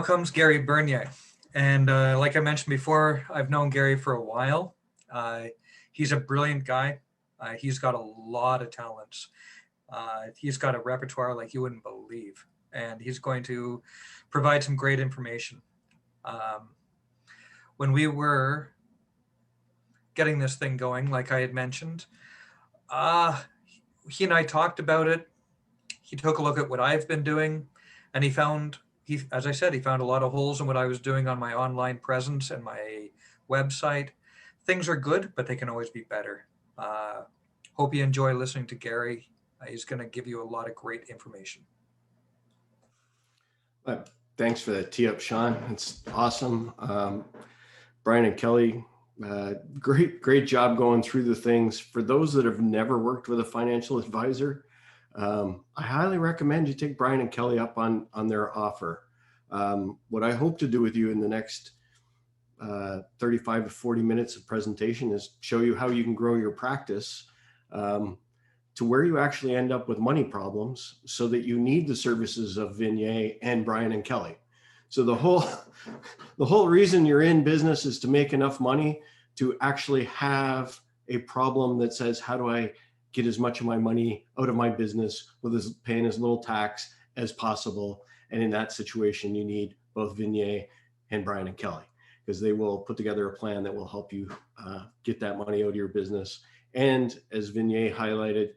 comes Gary Bernier. And like I mentioned before, I've known Gary for a while. Uh, he's a brilliant guy. He's got a lot of talents. He's got a repertoire like you wouldn't believe. And he's going to provide some great information. Um, when we were getting this thing going, like I had mentioned, uh, he and I talked about it. He took a look at what I've been doing, and as I said, he found a lot of holes in what I was doing on my online presence and my website. Things are good, but they can always be better. Uh, Hope you enjoy listening to Gary. He's going to give you a lot of great information. Thanks for that tee up, Sean. It's awesome. Brian and Kelly, great job going through the things. For those that have never worked with a financial advisor, I highly recommend you take Brian and Kelly up on their offer. What I hope to do with you in the next 35 to 40 minutes of presentation is show you how you can grow your practice to where you actually end up with money problems so that you need the services of Vignette and Brian and Kelly. So the whole reason you're in business is to make enough money to actually have a problem that says, how do I get as much of my money out of my business with paying as little tax as possible? And in that situation, you need both Vignette and Brian and Kelly, because they will put together a plan that will help you get that money out of your business. And as Vignette highlighted,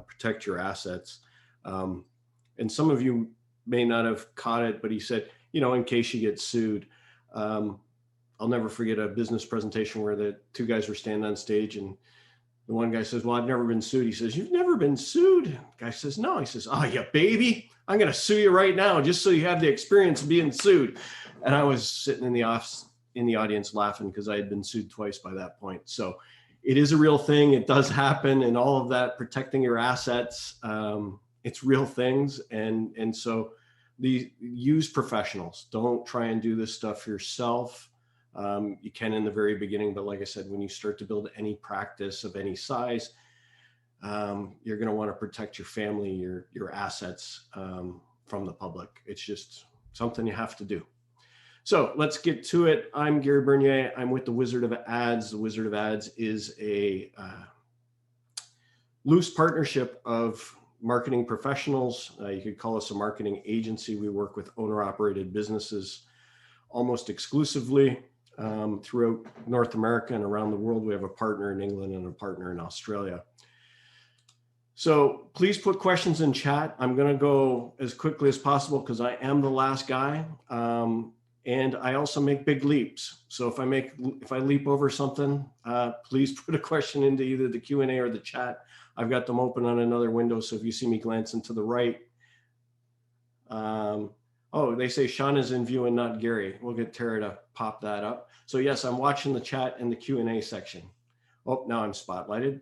protect your assets. And some of you may not have caught it, but he said, in case you get sued. I'll never forget a business presentation where the two guys were standing on stage, and the one guy says, well, I've never been sued. He says, you've never been sued? The guy says, no. He says, oh, yeah, baby, I'm going to sue you right now just so you have the experience of being sued. And I was sitting in the audience laughing because I had been sued twice by that point. So it is a real thing. It does happen, and all of that, protecting your assets, it's real things. And so use professionals. Don't try and do this stuff yourself. You can in the very beginning, but like I said, when you start to build any practice of any size, you're going to want to protect your family, your assets from the public. It's just something you have to do. So let's get to it. I'm Gary Bernier. I'm with the Wizard of Ads. The Wizard of Ads is a loose partnership of marketing professionals. You could call us a marketing agency. We work with owner-operated businesses almost exclusively throughout North America and around the world. We have a partner in England and a partner in Australia. So please put questions in chat. I'm going to go as quickly as possible because I am the last guy. And I also make big leaps. So if I leap over something, please put a question into either the Q&A or the chat. I've got them open on another window. So if you see me glancing to the right, they say Sean is in view and not Gary. We'll get Tara to pop that up. So yes, I'm watching the chat in the Q&A section. Oh, now I'm spotlighted.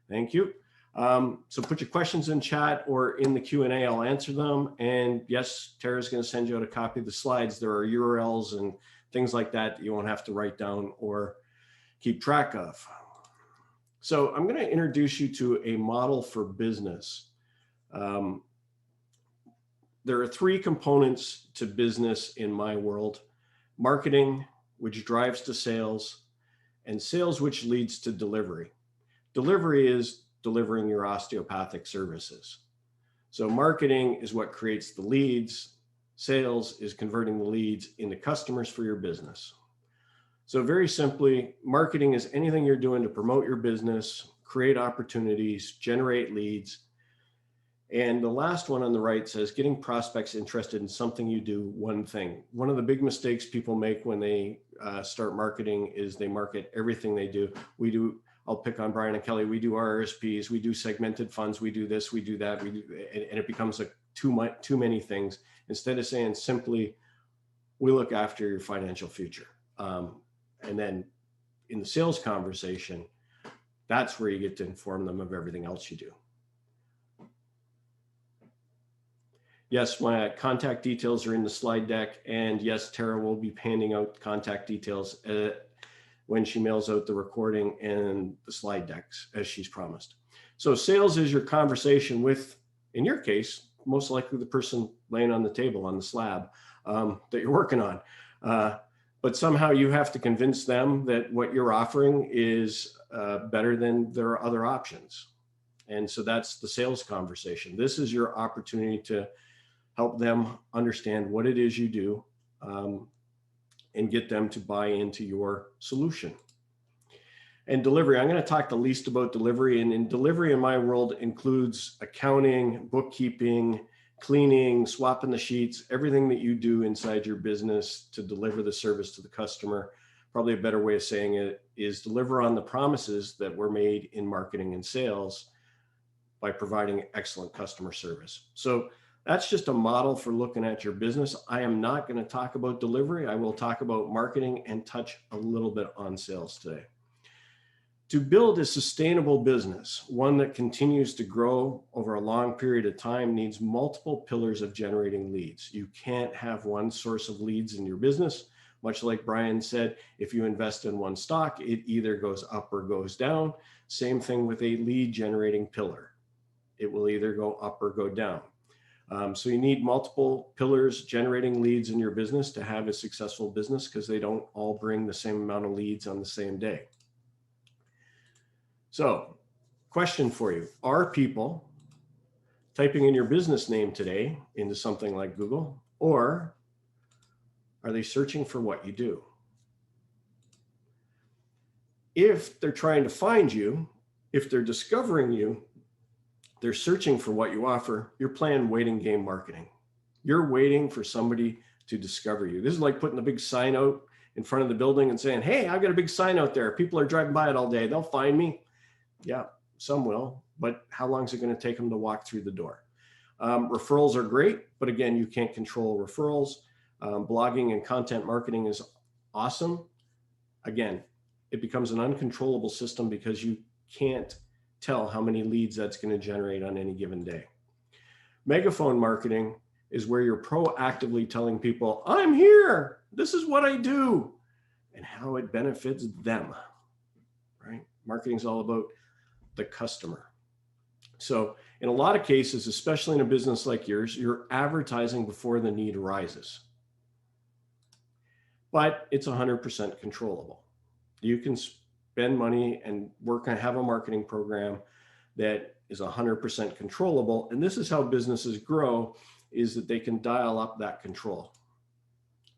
Thank you. So put your questions in chat or in the Q&A, I'll answer them. And yes, Tara's going to send you out a copy of the slides. There are URLs and things like that you won't have to write down or keep track of. So I'm going to introduce you to a model for business. There are three components to business in my world: marketing, which drives to sales, and sales, which leads to delivery. Delivery is delivering your osteopathic services. So marketing is what creates the leads. Sales is converting the leads into customers for your business. So very simply, marketing is anything you're doing to promote your business, create opportunities, generate leads. And the last one on the right says getting prospects interested in something you do, one thing. One of the big mistakes people make when they start marketing is they market everything they do. I'll pick on Brian and Kelly. We do RRSPs, we do segmented funds, we do this, we do that, and it becomes like too many things. Instead of saying simply, we look after your financial future. And then in the sales conversation, that's where you get to inform them of everything else you do. Yes, my contact details are in the slide deck. And yes, Tara will be handing out contact details when she mails out the recording and the slide decks, as she's promised. So sales is your conversation with, in your case, most likely the person laying on the table on the slab that you're working on. But somehow you have to convince them that what you're offering is better than their other options. And so that's the sales conversation. This is your opportunity to help them understand what it is you do, and get them to buy into your solution. And delivery, I'm going to talk the least about delivery. And in delivery in my world includes accounting, bookkeeping, cleaning, swapping the sheets, everything that you do inside your business to deliver the service to the customer. Probably a better way of saying it is deliver on the promises that were made in marketing and sales by providing excellent customer service. So that's just a model for looking at your business. I am not going to talk about delivery. I will talk about marketing and touch a little bit on sales today. To build a sustainable business, one that continues to grow over a long period of time, needs multiple pillars of generating leads. You can't have one source of leads in your business. Much like Brian said, if you invest in one stock, it either goes up or goes down. Same thing with a lead generating pillar. It will either go up or go down. So you need multiple pillars generating leads in your business to have a successful business, because they don't all bring the same amount of leads on the same day. So, question for you. Are people typing in your business name today into something like Google, or are they searching for what you do? If they're trying to find you, if they're discovering you, they're searching for what you offer, you're playing waiting game marketing. You're waiting for somebody to discover you. This is like putting a big sign out in front of the building and saying, hey, I've got a big sign out there. People are driving by it all day. They'll find me. Yeah, some will, but how long is it going to take them to walk through the door? Referrals are great, but again, you can't control referrals. Blogging and content marketing is awesome. Again, it becomes an uncontrollable system because you can't tell how many leads that's going to generate on any given day. Megaphone marketing is where you're proactively telling people, I'm here, this is what I do, and how it benefits them, right? Marketing is all about the customer. So in a lot of cases, especially in a business like yours, you're advertising before the need arises. But it's 100% controllable. You can spend money and work on, have a marketing program that is 100% controllable. And this is how businesses grow, is that they can dial up that control.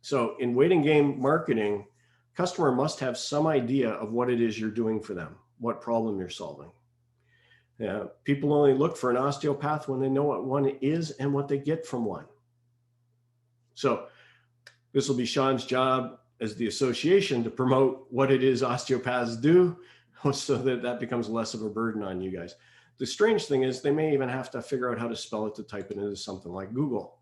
So in waiting game marketing, customer must have some idea of what it is you're doing for them, what problem you're solving. People only look for an osteopath when they know what one is and what they get from one. So this will be Sean's job as the association to promote what it is osteopaths do, so that that becomes less of a burden on you guys. The strange thing is they may even have to figure out how to spell it to type it into something like Google.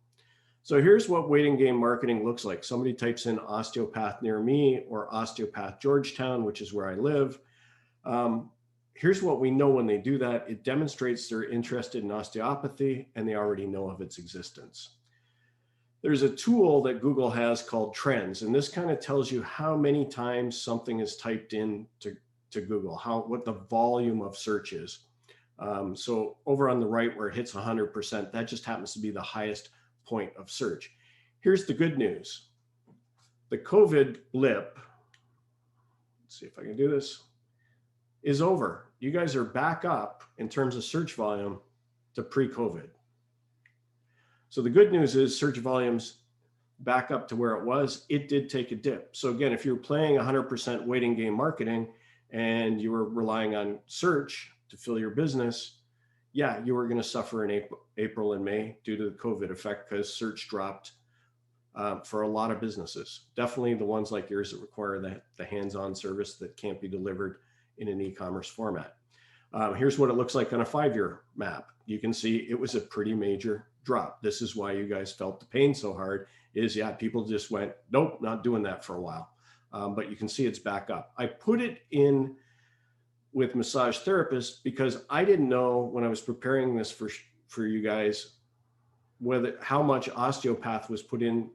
So here's what waiting game marketing looks like. Somebody types in osteopath near me or osteopath Georgetown, which is where I live. Here's what we know when they do that. It demonstrates they're interested in osteopathy and they already know of its existence. There's a tool that Google has called Trends, and this kind of tells you how many times something is typed in to Google, what the volume of search is. So over on the right where it hits 100%, that just happens to be the highest point of search. Here's the good news. The COVID blip, let's see if I can do this, is over. You guys are back up in terms of search volume to pre-COVID. So the good news is search volumes back up to where it was. It did take a dip. So again, if you're playing 100% waiting game marketing and you were relying on search to fill your business, yeah, you were going to suffer in April and May due to the COVID effect, because search dropped for a lot of businesses. Definitely the ones like yours that require the hands-on service that can't be delivered in an e-commerce format. Here's what it looks like on a 5-year map. You can see it was a pretty major drop. This is why you guys felt the pain so hard, is people just went, nope, not doing that for a while. But you can see it's back up. I put it in with massage therapists because I didn't know when I was preparing this for you guys, how much osteopath was put in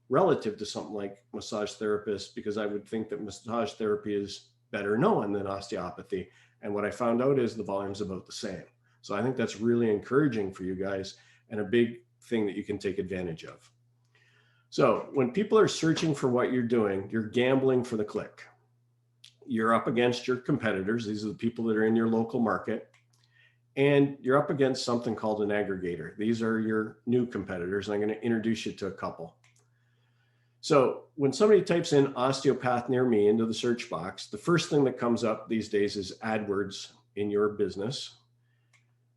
relative to something like massage therapist, because I would think that massage therapy is better known than osteopathy. And what I found out is the volume's about the same. So I think that's really encouraging for you guys and a big thing that you can take advantage of. So when people are searching for what you're doing, you're gambling for the click. You're up against your competitors. These are the people that are in your local market. And you're up against something called an aggregator. These are your new competitors. And I'm going to introduce you to a couple. So when somebody types in osteopath near me into the search box, the first thing that comes up these days is AdWords in your business,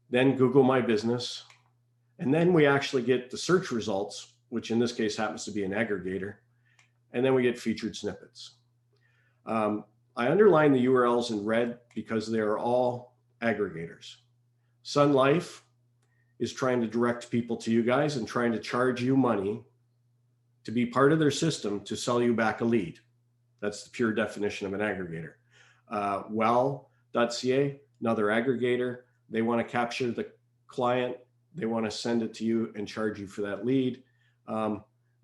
then Google My Business. And then we actually get the search results, which in this case happens to be an aggregator. And then we get featured snippets. I underline the URLs in red because they are all aggregators. Sun Life is trying to direct people to you guys and trying to charge you money to be part of their system to sell you back a lead. That's the pure definition of an aggregator. Well.ca, another aggregator. They want to capture the client. They want to send it to you and charge you for that lead.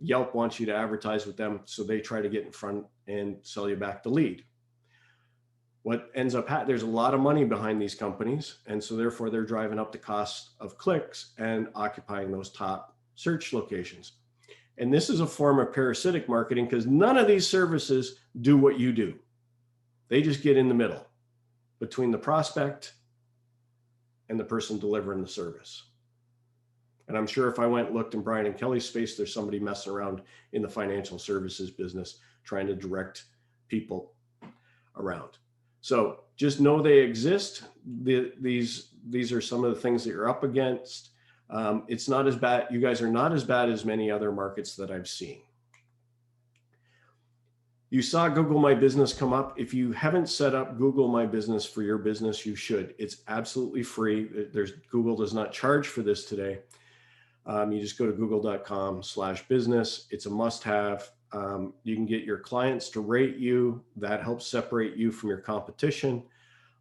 Yelp wants you to advertise with them, so they try to get in front and sell you back the lead. What ends up there's a lot of money behind these companies, and so therefore they're driving up the cost of clicks and occupying those top search locations. And this is a form of parasitic marketing because none of these services do what you do. They just get in the middle between the prospect and the person delivering the service. And I'm sure if I went and looked in Brian and Kelly's space, there's somebody messing around in the financial services business trying to direct people around. So just know they exist. These are some of the things that you're up against. It's not as bad. You guys are not as bad as many other markets that I've seen. You saw Google My Business come up. If you haven't set up Google My Business for your business, you should. It's absolutely free. Google does not charge for this today. You just go to google.com/business. It's a must-have. You can get your clients to rate you. That helps separate you from your competition.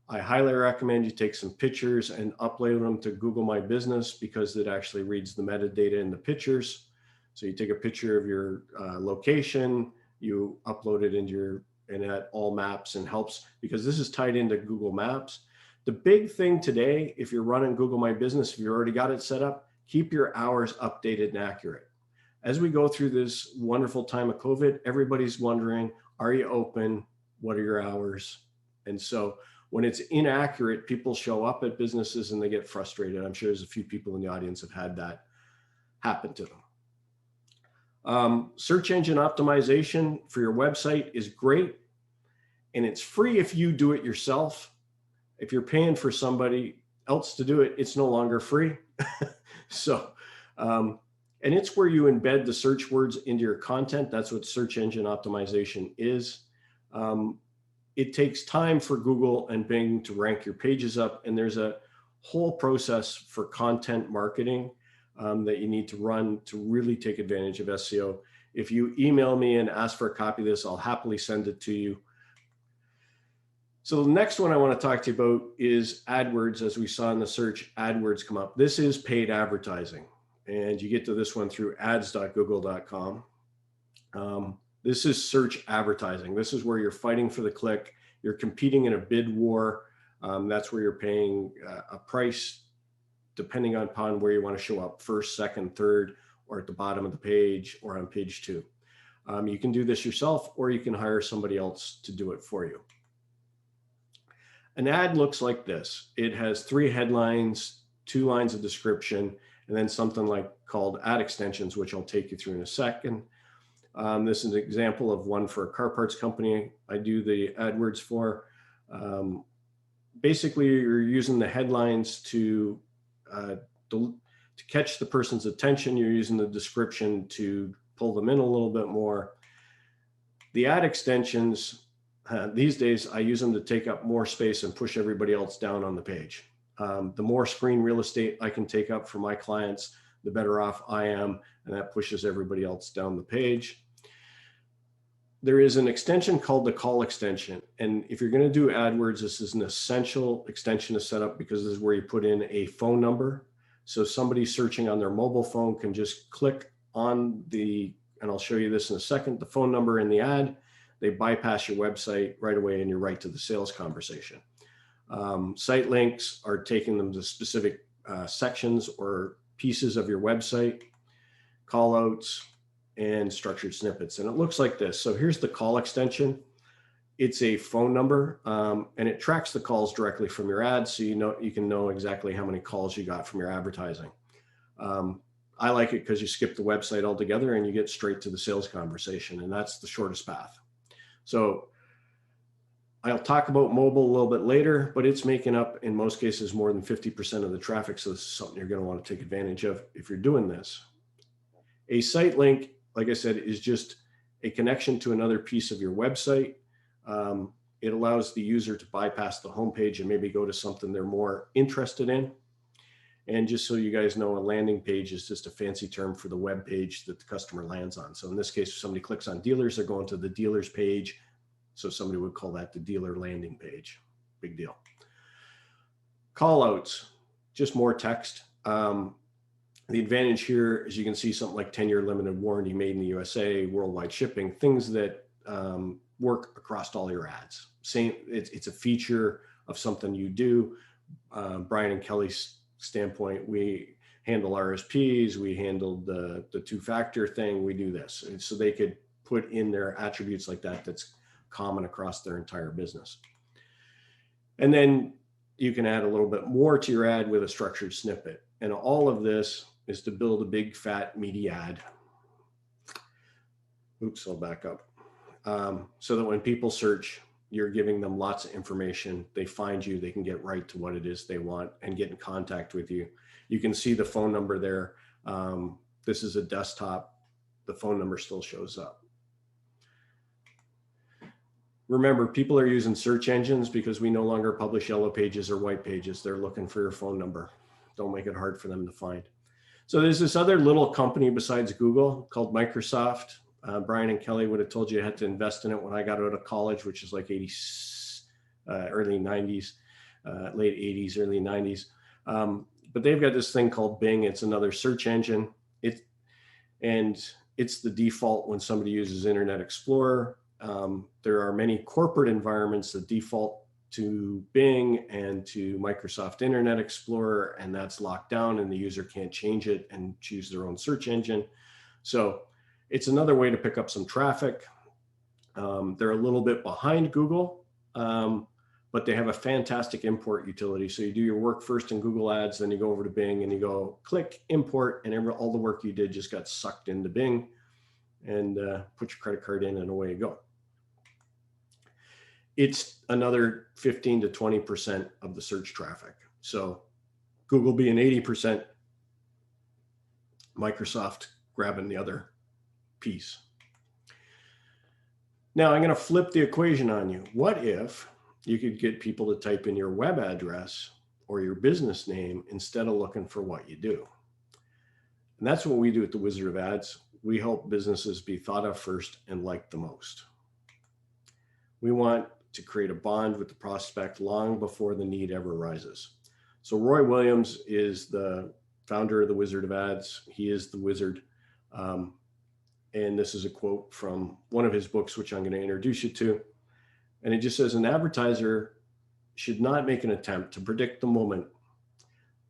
I highly recommend you take some pictures and upload them to Google My Business because it actually reads the metadata in the pictures. So you take a picture of your location, you upload it and that all maps and helps because this is tied into Google Maps. The big thing today, if you're running Google My Business, if you already got it set up, keep your hours updated and accurate. As we go through this wonderful time of COVID, everybody's wondering, are you open? What are your hours? And so when it's inaccurate, people show up at businesses and they get frustrated. I'm sure there's a few people in the audience have had that happen to them. Search engine optimization for your website is great. And it's free if you do it yourself. If you're paying for somebody else to do it, it's no longer free. So, and it's where you embed the search words into your content. That's what search engine optimization is. It takes time for Google and Bing to rank your pages up. And there's a whole process for content marketing that you need to run to really take advantage of SEO. If you email me and ask for a copy of this, I'll happily send it to you. So the next one I want to talk to you about is AdWords. As we saw in the search, AdWords come up. This is paid advertising. And you get to this one through ads.google.com. This is search advertising. This is where you're fighting for the click. You're competing in a bid war. That's where you're paying a price depending upon where you want to show up, first, second, third, or at the bottom of the page or on page 2. You can do this yourself or you can hire somebody else to do it for you. An ad looks like this. It has 3 headlines, 2 lines of description, and then something like called ad extensions, which I'll take you through in a second. This is an example of one for a car parts company I do the AdWords for. Basically, you're using the headlines to catch the person's attention. You're using the description to pull them in a little bit more. The ad extensions, these days, I use them to take up more space and push everybody else down on the page. The more screen real estate I can take up for my clients, the better off I am, and that pushes everybody else down the page. There is an extension called the call extension. And if you're going to do AdWords, this is an essential extension to set up because this is where you put in a phone number. So somebody searching on their mobile phone can just click on and I'll show you this in a second, the phone number in the ad. They bypass your website right away and you're right to the sales conversation. Site links are taking them to specific sections or pieces of your website. Call outs, and structured snippets. And it looks like this. So here's the call extension. It's a phone number, and it tracks the calls directly from your ads, so you can know exactly how many calls you got from your advertising. I like it because you skip the website altogether and you get straight to the sales conversation, and that's the shortest path. So I'll talk about mobile a little bit later, but it's making up in most cases more than 50% of the traffic. So this is something you're going to want to take advantage of if you're doing this. A site link, like I said, is just a connection to another piece of your website. It allows the user to bypass the homepage and maybe go to something they're more interested in. And just so you guys know, a landing page is just a fancy term for the web page that the customer lands on. So in this case, if somebody clicks on dealers, they're going to the dealers page. So somebody would call that the dealer landing page. Big deal. Call outs, just more text. The advantage here is you can see something like 10-year limited warranty, made in the USA, worldwide shipping, things that work across all your ads. Same, it's a feature of something you do. Brian and Kelly's standpoint, we handle RSPs, we handled the two-factor thing, we do this. And so they could put in their attributes like that that's common across their entire business. And then you can add a little bit more to your ad with a structured snippet. And all of this is to build a big, fat, meaty ad. Oops, I'll back up. So that when people search, you're giving them lots of information. They find you, they can get right to what it is they want and get in contact with you. You can see the phone number there. This is a desktop. The phone number still shows up. Remember, people are using search engines because we no longer publish yellow pages or white pages. They're looking for your phone number. Don't make it hard for them to find. So there's this other little company besides Google called Microsoft. Brian and Kelly would have told you I had to invest in it when I got out of college, which is like early 90s, late 80s, early 90s. But they've got this thing called Bing. It's another search engine. It's the default when somebody uses Internet Explorer. There are many corporate environments that default to Bing and to Microsoft Internet Explorer, and that's locked down and the user can't change it and choose their own search engine. So it's another way to pick up some traffic. They're a little bit behind Google, but they have a fantastic import utility. So you do your work first in Google Ads, then you go over to Bing and you go click import, and all the work you did just got sucked into Bing, and put your credit card in and away you go. It's another 15 to 20% of the search traffic. So Google being 80%, Microsoft grabbing the other piece. Now I'm going to flip the equation on you. What if you could get people to type in your web address or your business name instead of looking for what you do? And that's what we do at the Wizard of Ads. We help businesses be thought of first and liked the most. We want to create a bond with the prospect long before the need ever arises. So Roy Williams is the founder of the Wizard of Ads. He is the wizard. And this is a quote from one of his books, which I'm going to introduce you to. And it just says, an advertiser should not make an attempt to predict the moment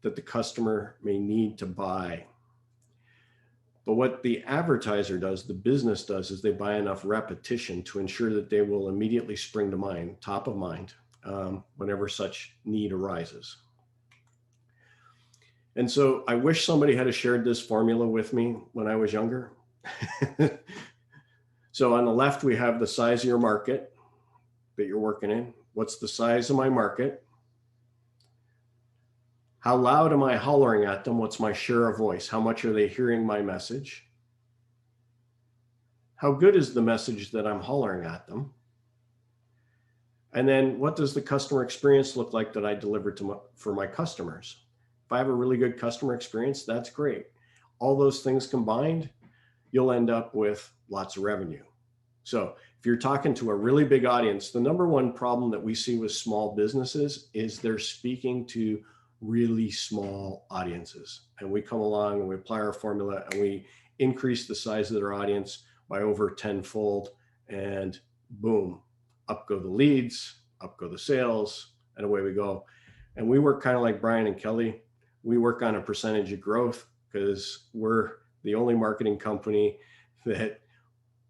that the customer may need to buy. But what the advertiser does, the business does, is they buy enough repetition to ensure that they will immediately spring to mind, top of mind, whenever such need arises. And so I wish somebody had shared this formula with me when I was younger. So on the left, we have the size of your market that you're working in. What's the size of my market? How loud am I hollering at them? What's my share of voice? How much are they hearing my message? How good is the message that I'm hollering at them? And then what does the customer experience look like that I deliver for my customers? If I have a really good customer experience, that's great. All those things combined, you'll end up with lots of revenue. So if you're talking to a really big audience, the number one problem that we see with small businesses is they're speaking to really small audiences. And we come along and we apply our formula and we increase the size of their audience by over 10-fold, and boom, up go the leads, up go the sales, and away we go. And we work kind of like Brian and Kelly. We work on a percentage of growth because we're the only marketing company that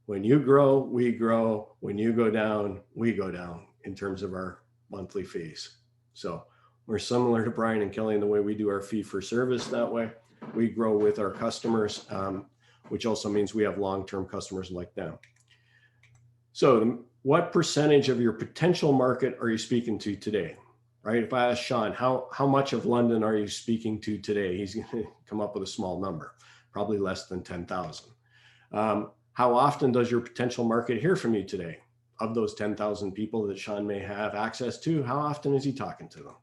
when you grow, we grow. When you go down, we go down in terms of our monthly fees. So we're similar to Brian and Kelly in the way we do our fee for service that way. We grow with our customers, which also means we have long-term customers like them. So what percentage of your potential market are you speaking to today? Right? If I ask Sean, how much of London are you speaking to today? He's going to come up with a small number, probably less than 10,000. How often does your potential market hear from you today? Of those 10,000 people that Sean may have access to, how often is he talking to them?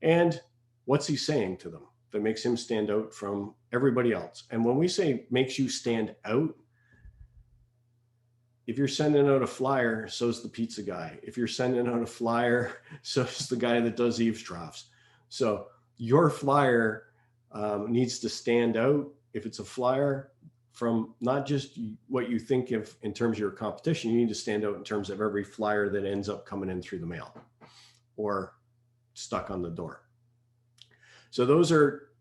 And what's he saying to them that makes him stand out from everybody else? And when we say makes you stand out, if you're sending out a flyer, so's the pizza guy. If you're sending out a flyer, so's the guy that does eavesdrops. So your flyer needs to stand out. If it's a flyer, from not just what you think of in terms of your competition, you need to stand out in terms of every flyer that ends up coming in through the mail or stuck on the door. So those are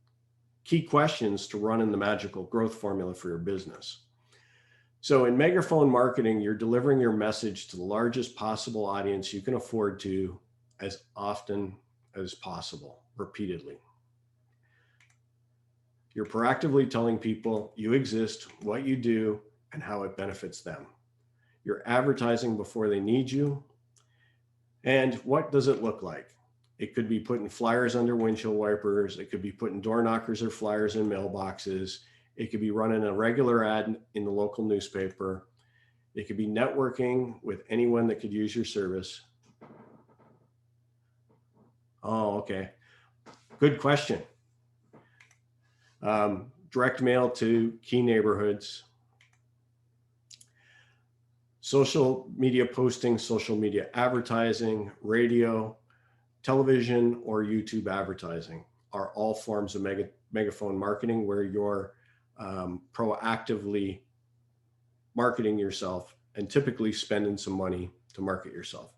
key questions to run in the magical growth formula for your business. So in megaphone marketing, you're delivering your message to the largest possible audience you can afford to as often as possible, repeatedly. You're proactively telling people you exist, what you do, and how it benefits them. You're advertising before they need you. And what does it look like? It could be putting flyers under windshield wipers. It could be putting door knockers or flyers in mailboxes. It could be running a regular ad in the local newspaper. It could be networking with anyone that could use your service. Oh, okay. Good question. Direct mail to key neighborhoods, social media posting, social media advertising, radio, television, or YouTube advertising are all forms of megaphone marketing where you're proactively marketing yourself and typically spending some money to market yourself.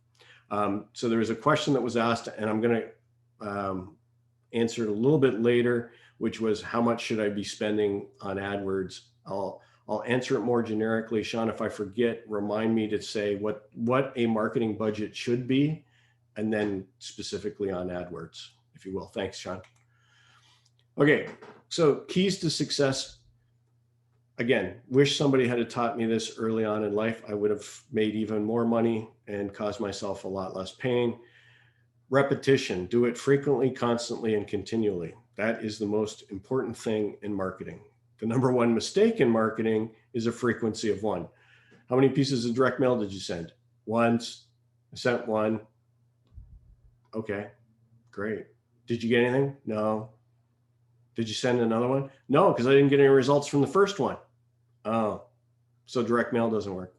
So there was a question that was asked, and I'm going to answer it a little bit later, which was how much should I be spending on AdWords? I'll answer it more generically. Sean, if I forget, remind me to say what a marketing budget should be, and then specifically on AdWords, if you will. Thanks, Sean. Okay, so keys to success. Again, wish somebody had taught me this early on in life. I would have made even more money and caused myself a lot less pain. Repetition, do it frequently, constantly, and continually. That is the most important thing in marketing. The number one mistake in marketing is a frequency of one. How many pieces of direct mail did you send? Once. I sent one. Okay, great. Did you get anything? No. Did you send another one? No, because I didn't get any results from the first one. Oh, so direct mail doesn't work.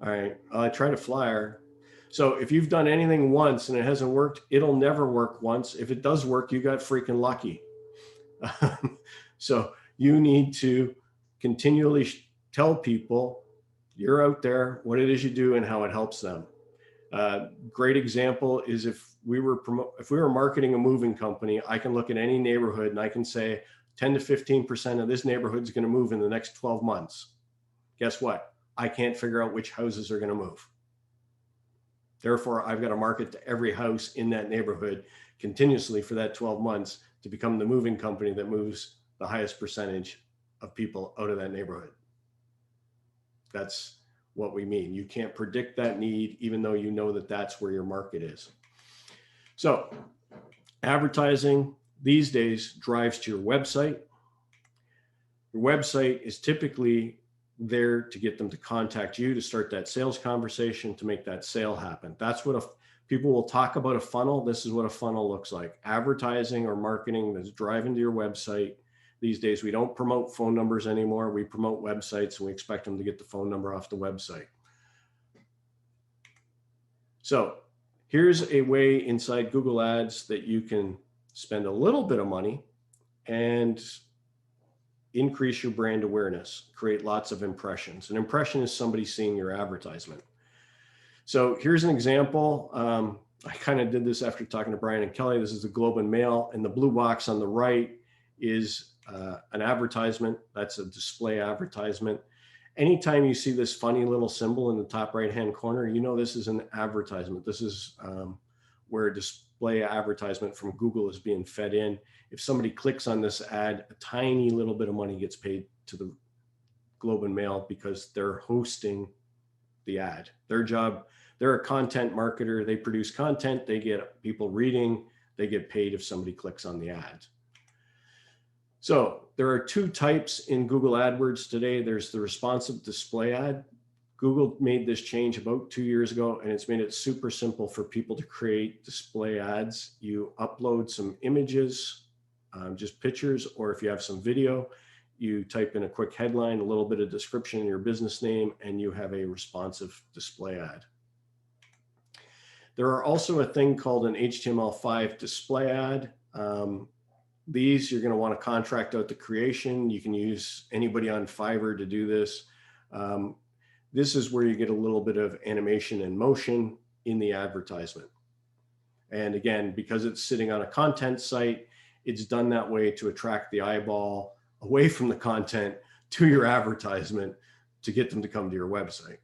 All right, I tried a flyer. So if you've done anything once and it hasn't worked, it'll never work once. If it does work, you got freaking lucky. So you need to continually tell people you're out there, what it is you do and how it helps them. Great example is if we were marketing a moving company, I can look at any neighborhood and I can say 10 to 15% of this neighborhood is going to move in the next 12 months. Guess what? I can't figure out which houses are going to move. Therefore, I've got to market to every house in that neighborhood continuously for that 12 months to become the moving company that moves the highest percentage of people out of that neighborhood. That's what we mean. You can't predict that need, even though you know that that's where your market is. So advertising these days drives to your website. Your website is typically there to get them to contact you, to start that sales conversation, to make that sale happen. That's what people will talk about a funnel. This is what a funnel looks like. Advertising or marketing that's driving to your website. These days, we don't promote phone numbers anymore. We promote websites and we expect them to get the phone number off the website. So here's a way inside Google Ads that you can spend a little bit of money and increase your brand awareness, create lots of impressions. An impression is somebody seeing your advertisement. So here's an example. I kind of did this after talking to Brian and Kelly. This is the Globe and Mail, and the blue box on the right is an advertisement. That's a display advertisement. Anytime you see this funny little symbol in the top right-hand corner, you know this is an advertisement. This is where a display advertisement from Google is being fed in. If somebody clicks on this ad, a tiny little bit of money gets paid to the Globe and Mail because they're hosting the ad. Their job, they're a content marketer. They produce content, they get people reading, they get paid if somebody clicks on the ad. So there are two types in Google AdWords today. There's the responsive display ad. Google made this change about 2 years ago, and it's made it super simple for people to create display ads. You upload some images, just pictures, or if you have some video, you type in a quick headline, a little bit of description in your business name, and you have a responsive display ad. There are also a thing called an HTML5 display ad. These you're going to want to contract out the creation. You can use anybody on Fiverr to do this. This is where you get a little bit of animation and motion in the advertisement. And again, because it's sitting on a content site, it's done that way to attract the eyeball away from the content to your advertisement to get them to come to your website.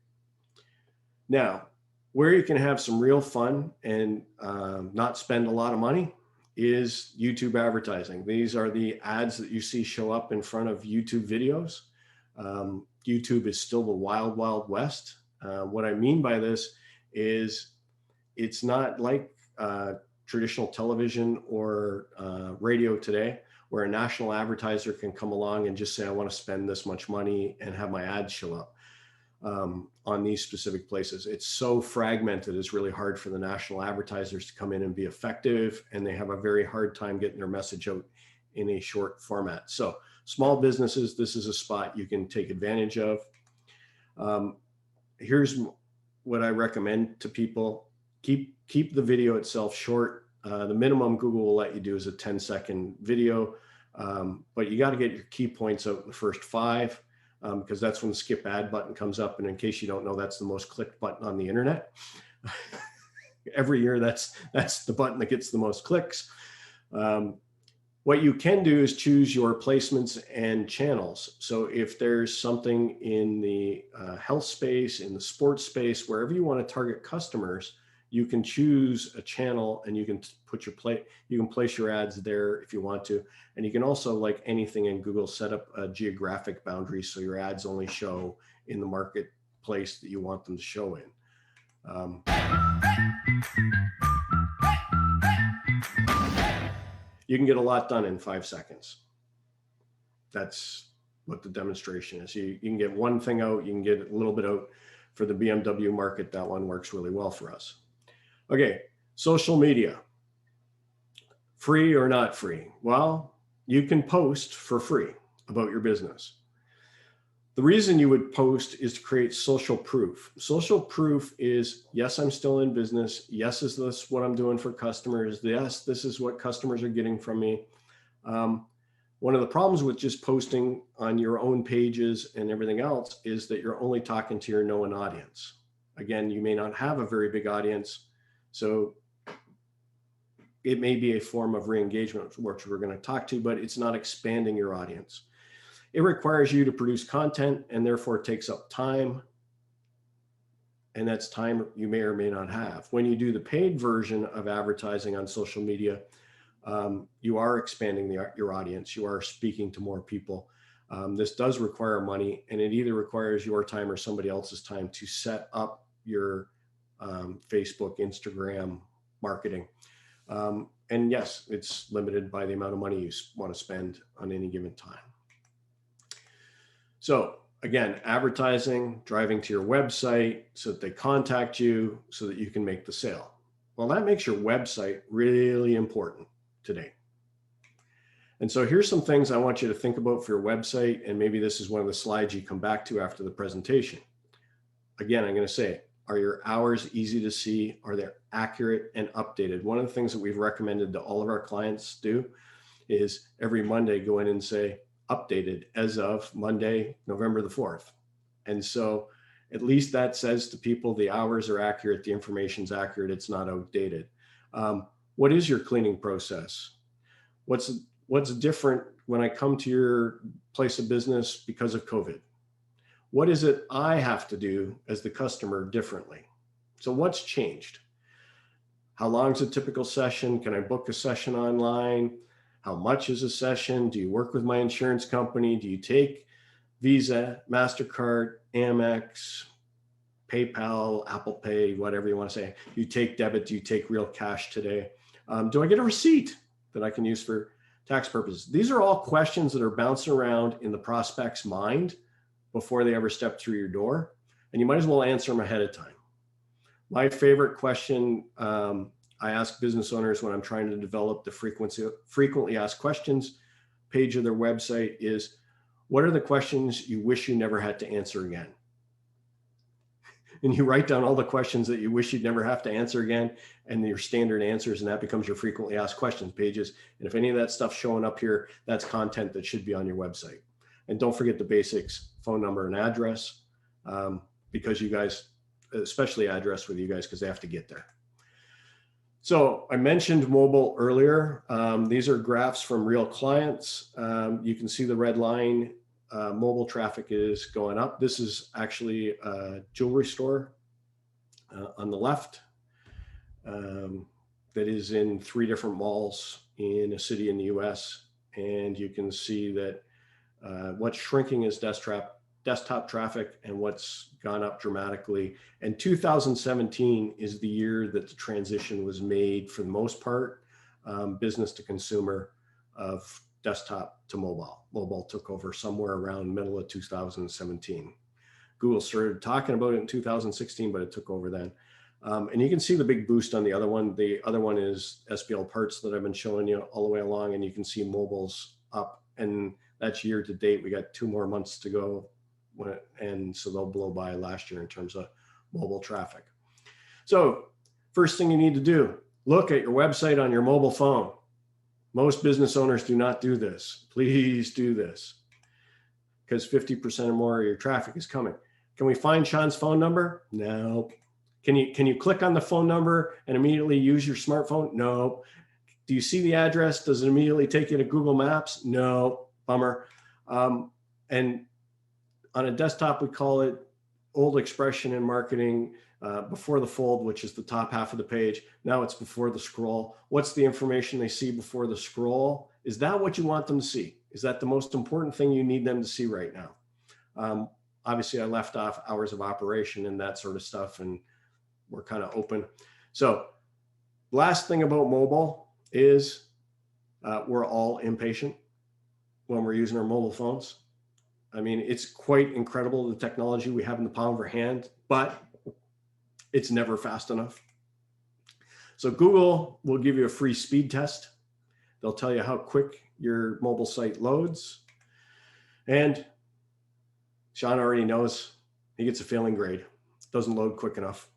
Now, where you can have some real fun and not spend a lot of money is YouTube advertising. These are the ads that you see show up in front of YouTube videos. YouTube is still the wild, wild west. What I mean by this is it's not like traditional television or radio today, where a national advertiser can come along and just say, I want to spend this much money and have my ads show up on these specific places. It's so fragmented, it's really hard for the national advertisers to come in and be effective, and they have a very hard time getting their message out in a short format. So small businesses, this is a spot you can take advantage of. Here's what I recommend to people. Keep the video itself short. The minimum Google will let you do is a 10-second video, but you got to get your key points out in the first 5. Because that's when the skip ad button comes up. And in case you don't know, that's the most clicked button on the internet. Every year, that's the button that gets the most clicks. What you can do is choose your placements and channels. So if there's something in the health space, in the sports space, wherever you want to target customers, you can choose a channel and you can put you can place your ads there if you want to. And you can also, like anything in Google, set up a geographic boundary so your ads only show in the marketplace that you want them to show in. You can get a lot done in 5 seconds. That's what the demonstration is. You can get one thing out, you can get a little bit out. For the BMW market, that one works really well for us. Okay, social media. Free or not free? Well, you can post for free about your business. The reason you would post is to create social proof. Social proof is, yes, I'm still in business. Yes, is this what I'm doing for customers? Yes, this is what customers are getting from me. One of the problems with just posting on your own pages and everything else is that you're only talking to your known audience. Again, you may not have a very big audience, so it may be a form of re-engagement, which we're going to talk to, but it's not expanding your audience. It requires you to produce content and therefore takes up time. And that's time you may or may not have. When you do the paid version of advertising on social media, you are expanding your audience. You are speaking to more people. This does require money, and it either requires your time or somebody else's time to set up your Facebook, Instagram marketing. And yes, it's limited by the amount of money you want to spend on any given time. So again, advertising, driving to your website so that they contact you so that you can make the sale. Well, that makes your website really important today. And so here's some things I want you to think about for your website. And maybe this is one of the slides you come back to after the presentation. Again, I'm going to say, are your hours easy to see? Are they accurate and updated? One of the things that we've recommended to all of our clients do is every Monday go in and say, updated as of Monday, November the 4th. And so at least that says to people the hours are accurate, the information's accurate, it's not outdated. What is your cleaning process? What's different when I come to your place of business because of COVID? What is it I have to do as the customer differently? So what's changed? How long is a typical session? Can I book a session online? How much is a session? Do you work with my insurance company? Do you take Visa, MasterCard, Amex, PayPal, Apple Pay, whatever you want to say? Do you take debit? Do you take real cash today? Do I get a receipt that I can use for tax purposes? These are all questions that are bouncing around in the prospect's mind before they ever step through your door. And you might as well answer them ahead of time. My favorite question I ask business owners when I'm trying to develop the frequently asked questions page of their website is, what are the questions you wish you never had to answer again? And you write down all the questions that you wish you'd never have to answer again and your standard answers, and that becomes your frequently asked questions pages. And if any of that stuff's showing up here, that's content that should be on your website. And don't forget the basics, phone number and address, because you guys, especially address with you guys, because they have to get there. So I mentioned mobile earlier. These are graphs from real clients. You can see the red line. Mobile traffic is going up. This is actually a jewelry store on the left that is in 3 different malls in a city in the US. And you can see that what's shrinking is desktop traffic, and what's gone up dramatically. And 2017 is the year that the transition was made for the most part, business to consumer, of desktop to mobile. Mobile took over somewhere around middle of 2017. Google started talking about it in 2016, but it took over then. And you can see the big boost on the other one. The other one is SBL Parts that I've been showing you all the way along, and you can see mobile's up, and that's year to date. We got 2 more months to go, and so they'll blow by last year in terms of mobile traffic. So first thing you need to do, look at your website on your mobile phone. Most business owners do not do this. Please do this, because 50% or more of your traffic is coming. Can we find Sean's phone number? No. Can you click on the phone number and immediately use your smartphone? No. Do you see the address? Does it immediately take you to Google Maps? No. Bummer. And on a desktop, we call it old expression in marketing, before the fold, which is the top half of the page. Now it's before the scroll. What's the information they see before the scroll? Is that what you want them to see? Is that the most important thing you need them to see right now? Obviously, I left off hours of operation and that sort of stuff, and we're kind of open. So last thing about mobile is we're all impatient when we're using our mobile phones. I mean, it's quite incredible, the technology we have in the palm of our hand, but it's never fast enough. So Google will give you a free speed test. They'll tell you how quick your mobile site loads. And Sean already knows he gets a failing grade. Doesn't load quick enough.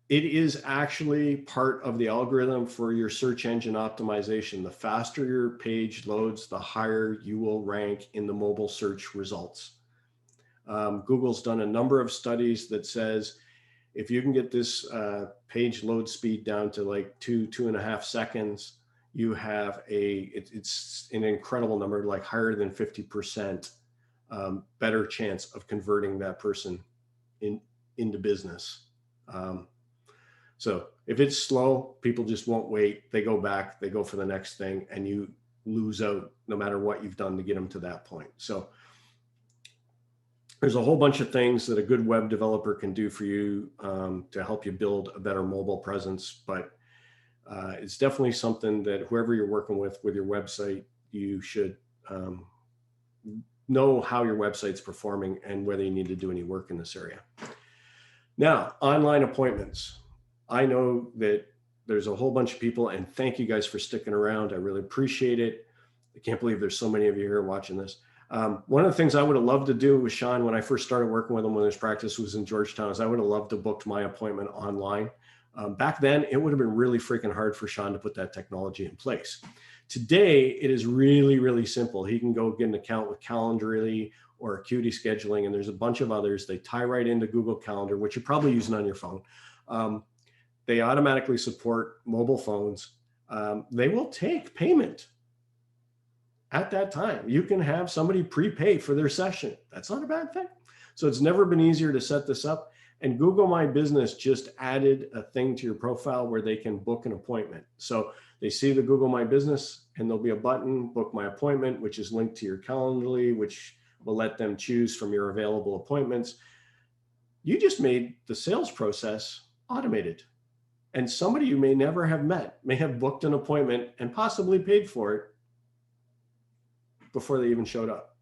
It is actually part of the algorithm for your search engine optimization. The faster your page loads, the higher you will rank in the mobile search results. Google's done a number of studies that says if you can get this page load speed down to like 2.5 seconds, you have it's an incredible number, like higher than 50% better chance of converting that person into business. So if it's slow, people just won't wait. They go back, they go for the next thing, and you lose out no matter what you've done to get them to that point. So there's a whole bunch of things that a good web developer can do for you to help you build a better mobile presence. But it's definitely something that whoever you're working with your website, you should know how your website's performing and whether you need to do any work in this area. Now, online appointments. I know that there's a whole bunch of people, and thank you guys for sticking around. I really appreciate it. I can't believe there's so many of you here watching this. One of the things I would have loved to do with Sean when I first started working with him when his practice was in Georgetown is I would have loved to book my appointment online. Back then, it would have been really freaking hard for Sean to put that technology in place. Today, it is really, really simple. He can go get an account with Calendly or Acuity Scheduling, and there's a bunch of others. They tie right into Google Calendar, which you're probably using on your phone. They automatically support mobile phones. They will take payment. at that time. You can have somebody prepay for their session. That's not a bad thing. So it's never been easier to set this up. And Google My Business just added a thing to your profile where they can book an appointment. So they see the Google My Business and there'll be a button, book my appointment, which is linked to your Calendly, which will let them choose from your available appointments. You just made the sales process automated. And somebody you may never have met may have booked an appointment and possibly paid for it before they even showed up.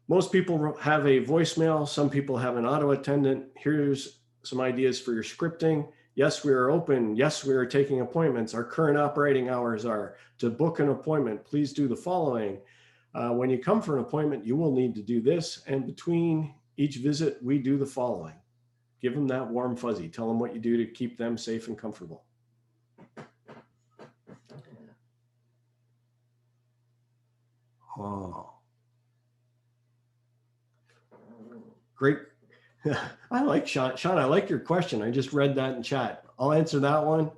Most people have a voicemail. Some people have an auto attendant. Here's some ideas for your scripting. Yes, we are open. Yes, we are taking appointments. Our current operating hours are to book an appointment. Please do the following. When you come for an appointment, you will need to do this. And between each visit, we do the following. Give them that warm fuzzy. Tell them what you do to keep them safe and comfortable. Oh. Great. I like Sean. Sean, I like your question. I just read that in chat. I'll answer that one.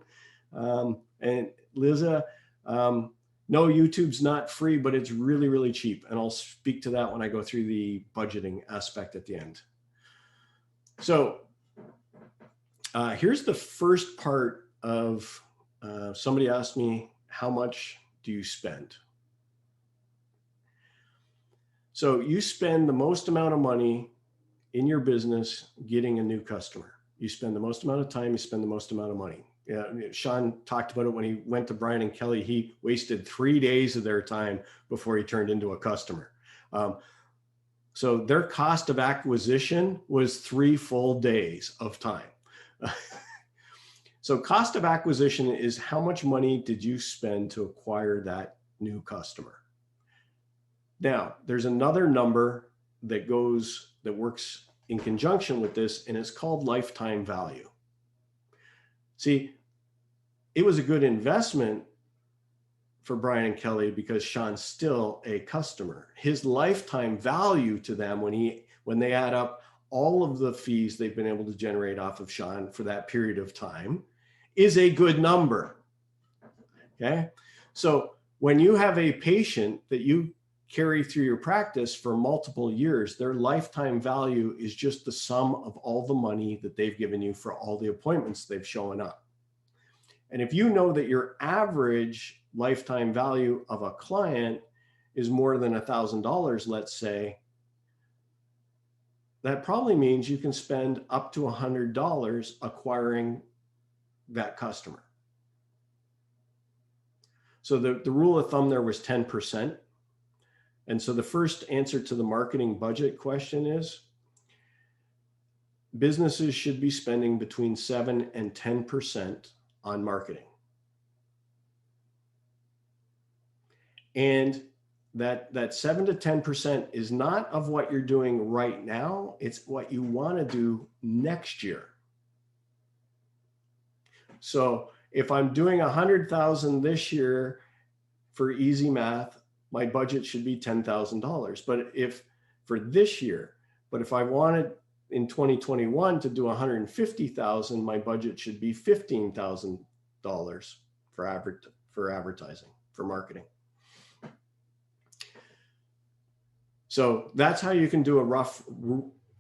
And Liza, no, YouTube's not free, but it's really, really cheap. And I'll speak to that when I go through the budgeting aspect at the end. So here's the first part of somebody asked me, how much do you spend? So you spend the most amount of money in your business getting a new customer. You spend the most amount of time, you spend the most amount of money. Yeah, Sean talked about it when he went to Brian and Kelly. He wasted 3 days of their time before he turned into a customer. So their cost of acquisition was 3 full days of time. So cost of acquisition is how much money did you spend to acquire that new customer? Now, there's another number that works in conjunction with this, and it's called lifetime value. See, it was a good investment for Brian and Kelly because Sean's still a customer. His lifetime value to them when they add up all of the fees they've been able to generate off of Sean for that period of time is a good number. Okay. So when you have a patient that you carry through your practice for multiple years, their lifetime value is just the sum of all the money that they've given you for all the appointments they've shown up. And if you know that your average lifetime value of a client is more than $1,000, let's say, that probably means you can spend up to $100 acquiring that customer. So the rule of thumb there was 10%. And so the first answer to the marketing budget question is businesses should be spending between 7 and 10% on marketing. And that 7 to 10% is not of what you're doing right now. It's what you want to do next year. So if I'm doing 100,000 this year for easy math, my budget should be $10,000. But if I wanted in 2021 to do 150,000, my budget should be $15,000 for advertising, for marketing. So that's how you can do a rough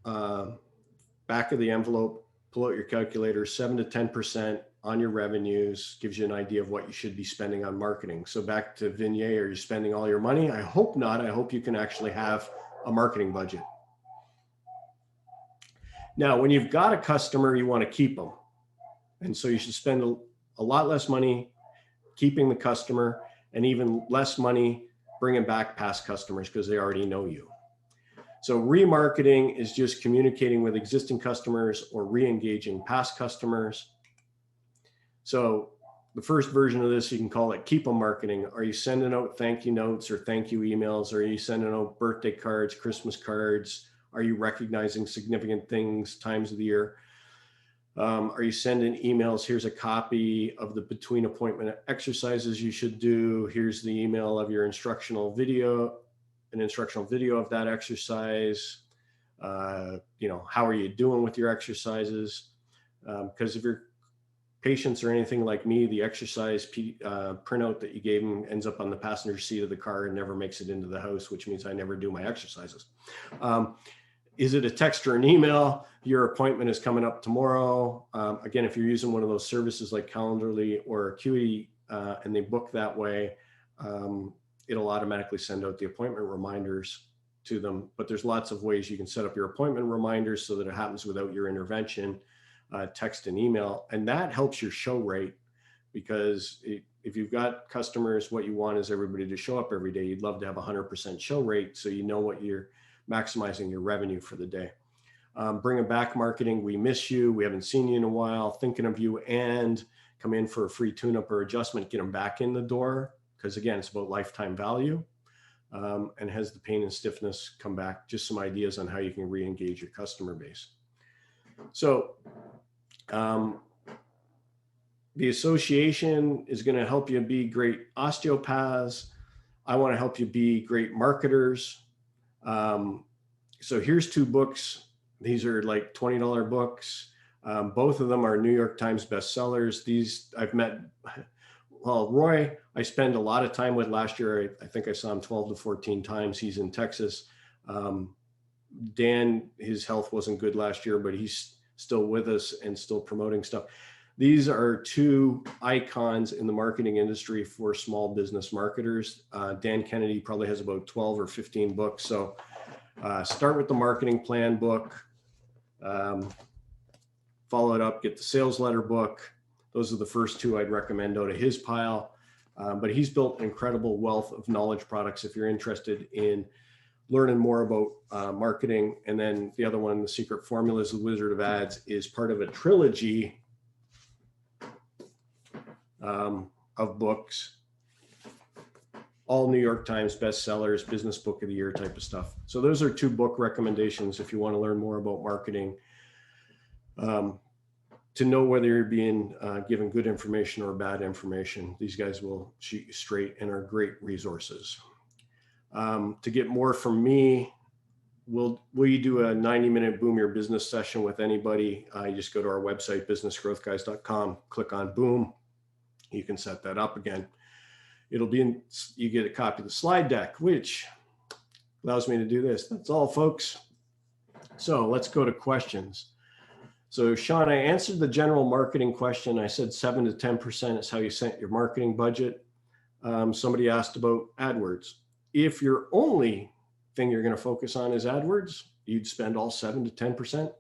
back of the envelope, pull out your calculator, 7 to 10% on your revenues gives you an idea of what you should be spending on marketing. So back to Vignette, are you spending all your money? I hope not. I hope you can actually have a marketing budget. Now, when you've got a customer, you want to keep them. And so you should spend a lot less money keeping the customer and even less money bringing back past customers because they already know you. So remarketing is just communicating with existing customers or re-engaging past customers. So the first version of this, you can call it keep 'em marketing. Are you sending out thank you notes or thank you emails? Are you sending out birthday cards, Christmas cards? Are you recognizing significant things, times of the year? Are you sending emails? Here's a copy of the between appointment exercises you should do. Here's the email of your instructional video, an instructional video of that exercise. How are you doing with your exercises? Because if you're patients or anything like me, the exercise printout that you gave them ends up on the passenger seat of the car and never makes it into the house, which means I never do my exercises. Is it a text or an email? Your appointment is coming up tomorrow. Again, if you're using one of those services like Calendly or Acuity and they book that way, it'll automatically send out the appointment reminders to them. But there's lots of ways you can set up your appointment reminders so that it happens without your intervention, text and email. And that helps your show rate, because if you've got customers, what you want is everybody to show up every day. You'd love to have 100% show rate so you know what you're maximizing your revenue for the day. Bring it back marketing. We miss you. We haven't seen you in a while. Thinking of you, and come in for a free tune-up or adjustment. Get them back in the door, because again, it's about lifetime value. And has the pain and stiffness come back. Just some ideas on how you can re-engage your customer base. So the association is going to help you be great osteopaths. I want to help you be great marketers. So here's 2 books. These are like $20 books. Both of them are New York Times bestsellers. These I've met, well, Roy, I spent a lot of time with last year. I think I saw him 12 to 14 times. He's in Texas. Dan, his health wasn't good last year, but he's still with us and still promoting stuff. These are 2 icons in the marketing industry for small business marketers. Dan Kennedy probably has about 12 or 15 books. So start with the marketing plan book, follow it up, get the sales letter book. Those are the first 2 I'd recommend out of his pile. But he's built an incredible wealth of knowledge products if you're interested in learning more about marketing. And then the other one, The Secret Formulas, The Wizard of Ads, is part of a trilogy of books, all New York Times bestsellers, business book of the year type of stuff. So those are 2 book recommendations if you want to learn more about marketing, to know whether you're being given good information or bad information. These guys will shoot you straight and are great resources. To get more from me, will you do a 90-minute Boom Your Business session with anybody? You just go to our website, businessgrowthguys.com, click on Boom. You can set that up again. It'll be in, you get a copy of the slide deck, which allows me to do this. That's all, folks. So let's go to questions. So Sean, I answered the general marketing question. I said 7 to 10% is how you set your marketing budget. Somebody asked about AdWords. If your only thing you're going to focus on is AdWords, you'd spend all 7 to 10%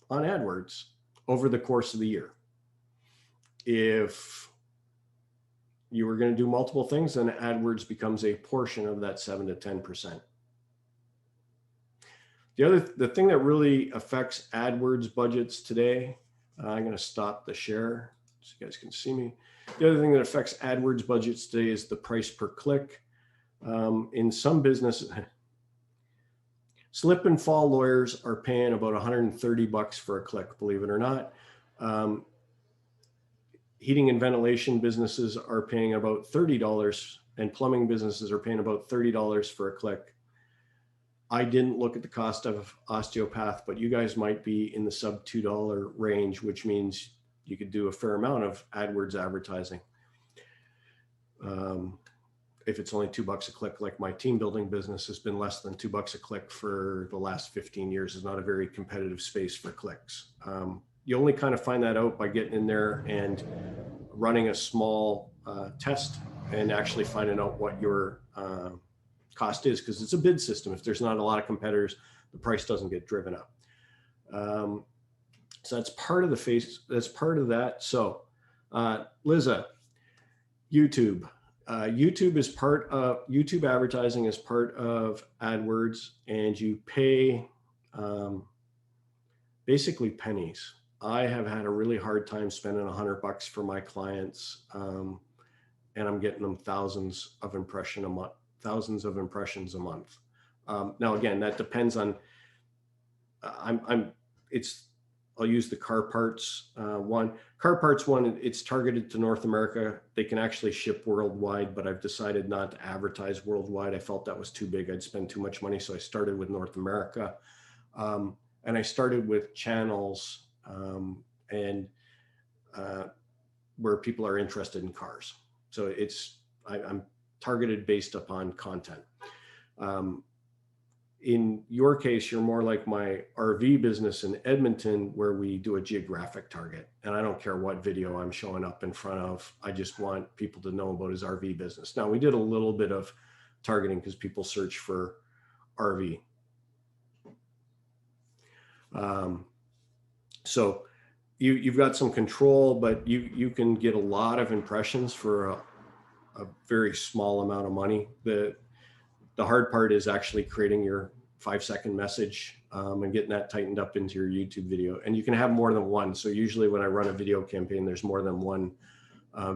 on AdWords over the course of the year. If you were going to do multiple things, then AdWords becomes a portion of that 7 to 10%. The thing that really affects AdWords budgets today, I'm going to stop the share so you guys can see me. The other thing that affects AdWords budgets today is the price per click. In some businesses, slip and fall lawyers are paying about $130 for a click, believe it or not. Heating and ventilation businesses are paying about $30, and plumbing businesses are paying about $30 for a click. I didn't look at the cost of osteopath, but you guys might be in the sub $2 range, which means you could do a fair amount of AdWords advertising. If it's only $2 a click, like my team building business has been less than $2 a click for the last 15 years. It's not a very competitive space for clicks. You only kind of find that out by getting in there and running a small test and actually finding out what your cost is, because it's a bid system. If there's not a lot of competitors, the price doesn't get driven up. So that's part of the face. That's part of that. So Liza, YouTube. YouTube is part of YouTube advertising is part of AdWords, and you pay basically pennies. I have had a really hard time spending $100 for my clients, and I'm getting them thousands of impressions a month. Now, again, that depends on. I'll use the car parts one. Car parts one, it's targeted to North America. They can actually ship worldwide, but I've decided not to advertise worldwide. I felt that was too big. I'd spend too much money. So I started with North America. And I started with channels. where people are interested in cars. So I'm targeted based upon content. In your case, you're more like my RV business in Edmonton, where we do a geographic target. And I don't care what video I'm showing up in front of. I just want people to know about his RV business. Now, we did a little bit of targeting because people search for RV. So you've got some control, but you can get a lot of impressions for a very small amount of money. The hard part is actually creating your 5-second message and getting that tightened up into your YouTube video. And you can have more than one. So usually when I run a video campaign, there's more than one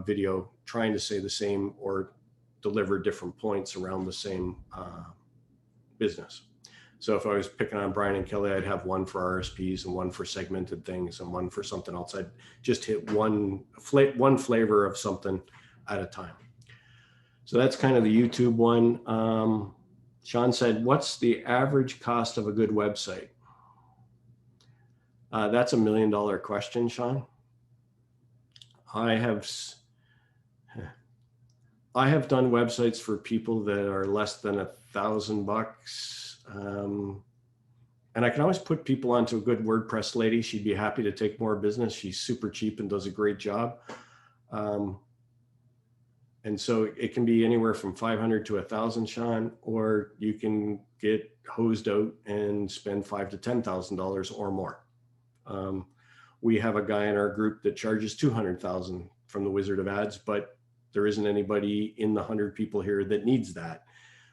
video trying to say the same or deliver different points around the same business. So if I was picking on Brian and Kelly, I'd have one for RSPs and one for segmented things and one for something else. I'd just hit one flavor of something at a time. So that's kind of the YouTube one. Sean said, what's the average cost of a good website? That's $1 million question, Sean. I have done websites for people that are less than $1,000. And I can always put people onto a good WordPress lady. She'd be happy to take more business. She's super cheap and does a great job. And so it can be anywhere from 500 to 1,000, Sean, or you can get hosed out and spend $5,000 to $10,000 or more. We have a guy in our group that charges 200,000 from the Wizard of Ads, but there isn't anybody in the 100 people here that needs that,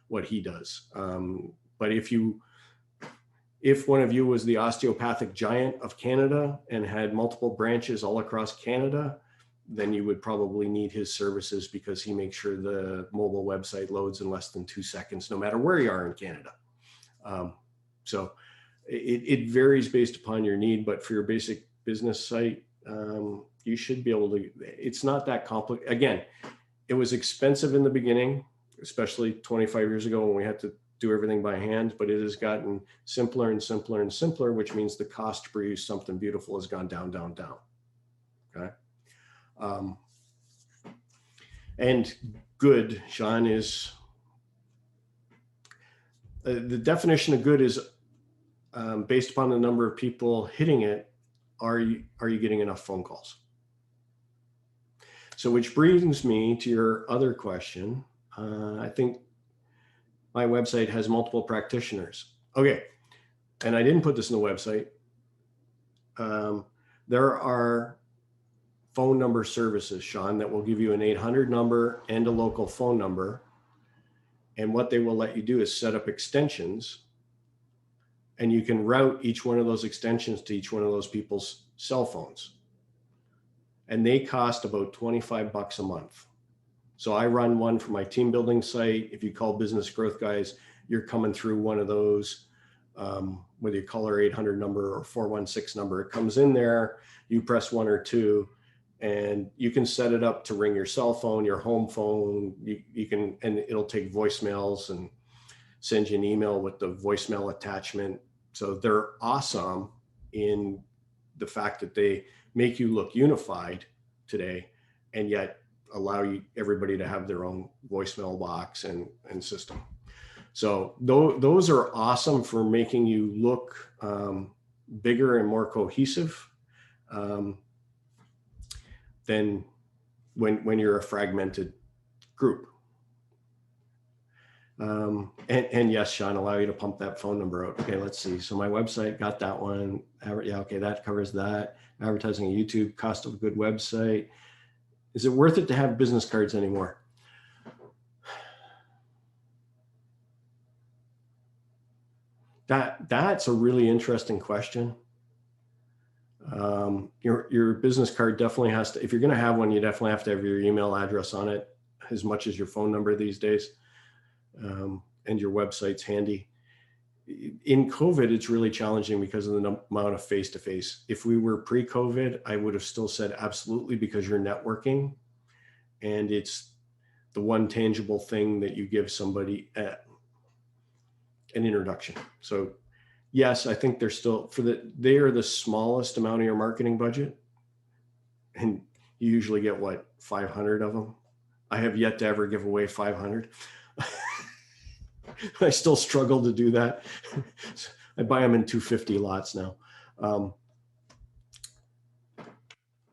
what he does. But if one of you was the osteopathic giant of Canada and had multiple branches all across Canada, then you would probably need his services, because he makes sure the mobile website loads in less than 2 seconds, no matter where you are in Canada. So it varies based upon your need, but for your basic business site, you should be able to, it's not that complicated. Again, it was expensive in the beginning, especially 25 years ago when we had to do everything by hand, but it has gotten simpler and simpler and simpler, which means the cost to produce something beautiful has gone down, down, down. Okay. And good, Sean, is the definition of good is based upon the number of people hitting it. Are you getting enough phone calls? So which brings me to your other question. I think my website has multiple practitioners. Okay. And I didn't put this in the website. There are phone number services, Sean, that will give you an 800 number and a local phone number. And what they will let you do is set up extensions, and you can route each one of those extensions to each one of those people's cell phones. And they cost about $25 a month. So I run one for my team building site. If you call Business Growth Guys, you're coming through one of those, whether you call our 800 number or 416 number, it comes in there, you press 1 or 2, and you can set it up to ring your cell phone, your home phone. You can, and it'll take voicemails and send you an email with the voicemail attachment. So they're awesome in the fact that they make you look unified today, and yet allow everybody to have their own voicemail box and system. So those are awesome for making you look bigger and more cohesive than when you're a fragmented group. And yes, Sean, allow you to pump that phone number out. Okay, let's see. So my website got that one. Yeah, okay, that covers that. Advertising on YouTube, cost of a good website. Is it worth it to have business cards anymore? That's a really interesting question. Your business card definitely has to, if you're going to have one, you definitely have to have your email address on it as much as your phone number these days. And your website's handy. In COVID, it's really challenging because of the amount of face-to-face. If we were pre-COVID, I would have still said absolutely, because you're networking and it's the one tangible thing that you give somebody an introduction. So yes, I think they're still they are the smallest amount of your marketing budget. And You usually get what, 500 of them? I have yet to ever give away 500. I still struggle to do that. I buy them in 250 lots now.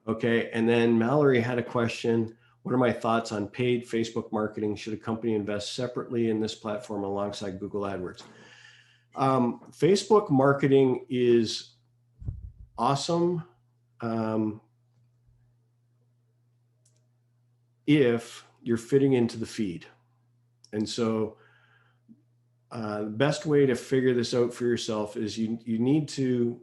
Okay, and then Mallory had a question. What are my thoughts on paid Facebook marketing? Should a company invest separately in this platform alongside Google AdWords? Facebook marketing is awesome if you're fitting into the feed. And so the best way to figure this out for yourself is you need to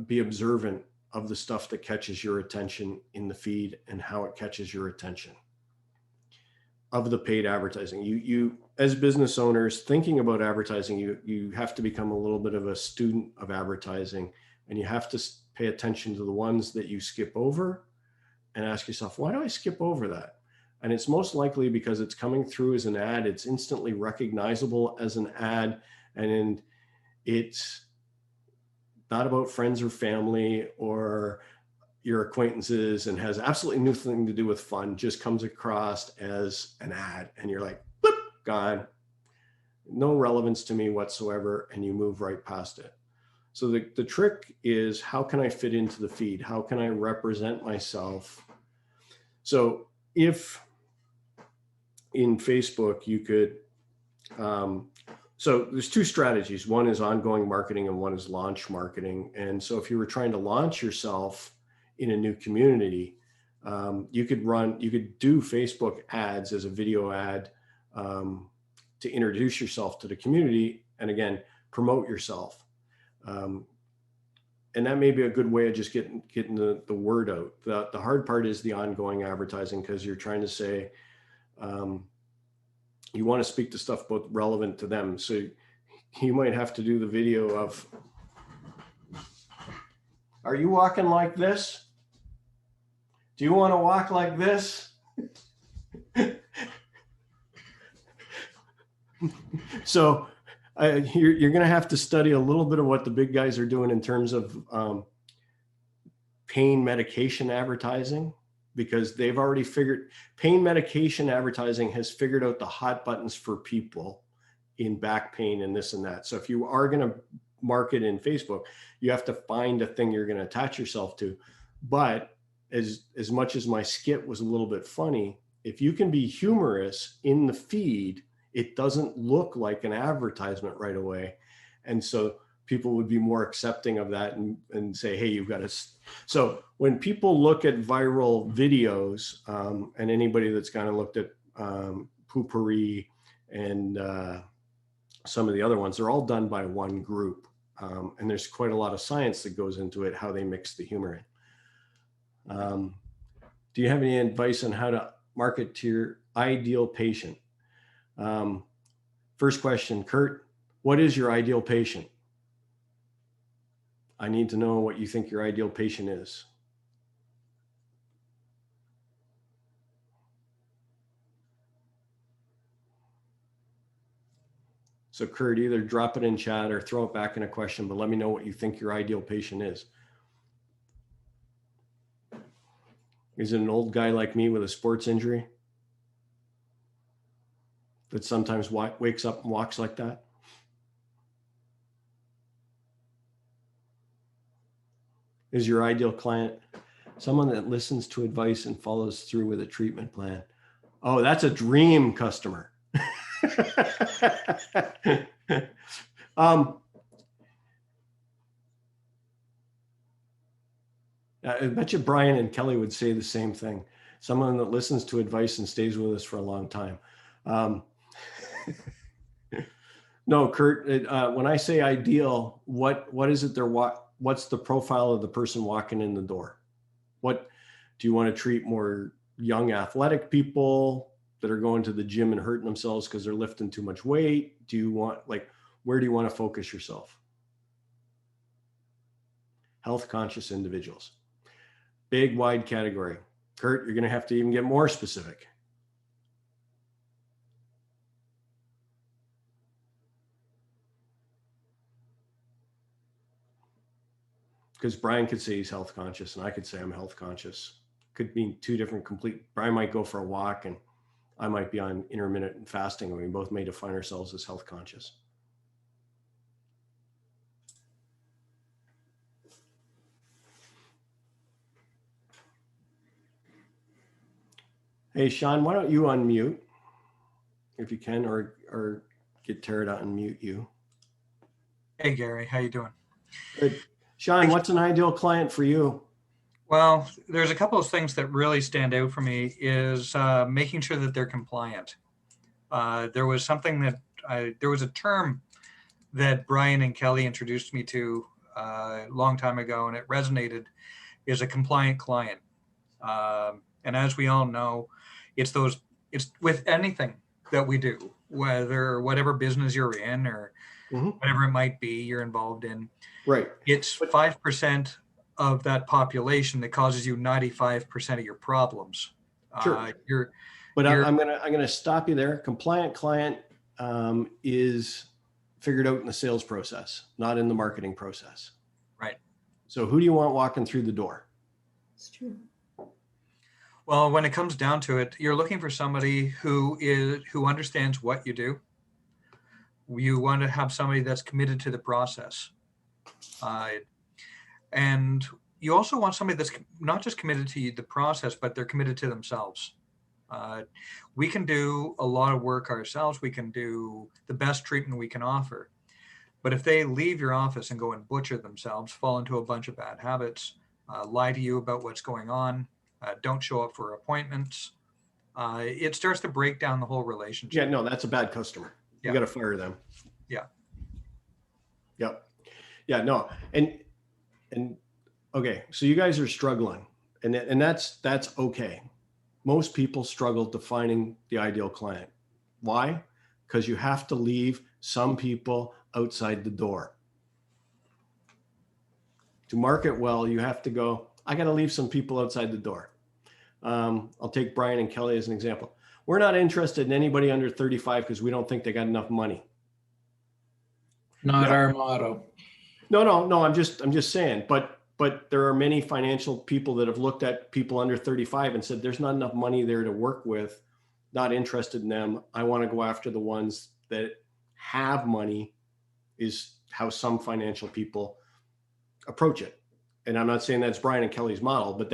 be observant of the stuff that catches your attention in the feed and how it catches your attention of the paid advertising. You as business owners thinking about advertising, you have to become a little bit of a student of advertising, and you have to pay attention to the ones that you skip over and ask yourself, why do I skip over that? And it's most likely because it's coming through as an ad. It's instantly recognizable as an ad, and it's not about friends or family or your acquaintances and has absolutely nothing to do with fun, just comes across as an ad. And you're like, boop, gone. No relevance to me whatsoever. And you move right past it. So the trick is, how can I fit into the feed? How can I represent myself? So if in Facebook you could, so there's two strategies. One is ongoing marketing and one is launch marketing. And so if you were trying to launch yourself in a new community, you could do Facebook ads as a video ad to introduce yourself to the community and again, promote yourself. And that may be a good way of just getting the word out. The hard part is the ongoing advertising, because you're trying to say, you want to speak to stuff both relevant to them. So you might have to do the video of, are you walking like this? Do you want to walk like this? So you're going to have to study a little bit of what the big guys are doing in terms of pain medication advertising, because they've already figured, pain medication advertising has figured out the hot buttons for people in back pain and this and that. So if you are going to market in Facebook, you have to find a thing you're going to attach yourself to. But as much as my skit was a little bit funny, if you can be humorous in the feed, it doesn't look like an advertisement right away. And so people would be more accepting of that and say, hey, you've got to. So when people look at viral videos, and anybody that's kind of looked at Poopery and some of the other ones, they're all done by one group. And there's quite a lot of science that goes into it, how they mix the humor in. Do you have any advice on how to market to your ideal patient? First question, Kurt, what is your ideal patient? I need to know what you think your ideal patient is. So Kurt, either drop it in chat or throw it back in a question, but let me know what you think your ideal patient is. Is it an old guy like me with a sports injury that sometimes wakes up and walks like that? Is your ideal client someone that listens to advice and follows through with a treatment plan? Oh, that's a dream customer. I bet you Brian and Kelly would say the same thing. Someone that listens to advice and stays with us for a long time. No, Kurt, when I say ideal, what is it what's the profile of the person walking in the door? What do you want to treat? More young athletic people that are going to the gym and hurting themselves because they're lifting too much weight? Do you want, like, where do you want to focus yourself? Health conscious individuals. Big, wide category. Kurt, you're going to have to even get more specific. Because Brian could say he's health conscious and I could say I'm health conscious. could mean two different complete. Brian might go for a walk and I might be on intermittent fasting, and we both may define ourselves as health conscious. Hey, Sean, why don't you unmute if you can, or get Tara to unmute you. Hey, Gary, how you doing? Good. Sean, what's an ideal client for you? Well, there's a couple of things that really stand out for me is making sure that they're compliant. There was a term that Brian and Kelly introduced me to a long time ago, and it resonated, is a compliant client. And as we all know, it's with anything that we do, whatever business you're in or whatever it might be you're involved in. Right. It's 5% of that population that causes you 95% of your problems. Sure. I'm gonna stop you there. Compliant client is figured out in the sales process, not in the marketing process. Right. So who do you want walking through the door? It's true. Well, when it comes down to it, you're looking for somebody who understands what you do. You want to have somebody that's committed to the process. And you also want somebody that's not just committed to the process, but they're committed to themselves. We can do a lot of work ourselves. We can do the best treatment we can offer. But if they leave your office and go and butcher themselves, fall into a bunch of bad habits, lie to you about what's going on, don't show up for appointments, it starts to break down the whole relationship. Yeah, no, that's a bad customer. You got to fire them. Yeah. Yep. Yeah, no. And okay, so you guys are struggling, and that's okay. Most people struggle defining the ideal client. Why? Because you have to leave some people outside the door. To market well, you have to go, I got to leave some people outside the door. I'll take Brian and Kelly as an example. We're not interested in anybody under 35 because we don't think they got enough money. Not our motto. No. I'm just saying, but there are many financial people that have looked at people under 35 and said, there's not enough money there to work with, not interested in them. I want to go after the ones that have money, is how some financial people approach it. And I'm not saying that's Brian and Kelly's model, but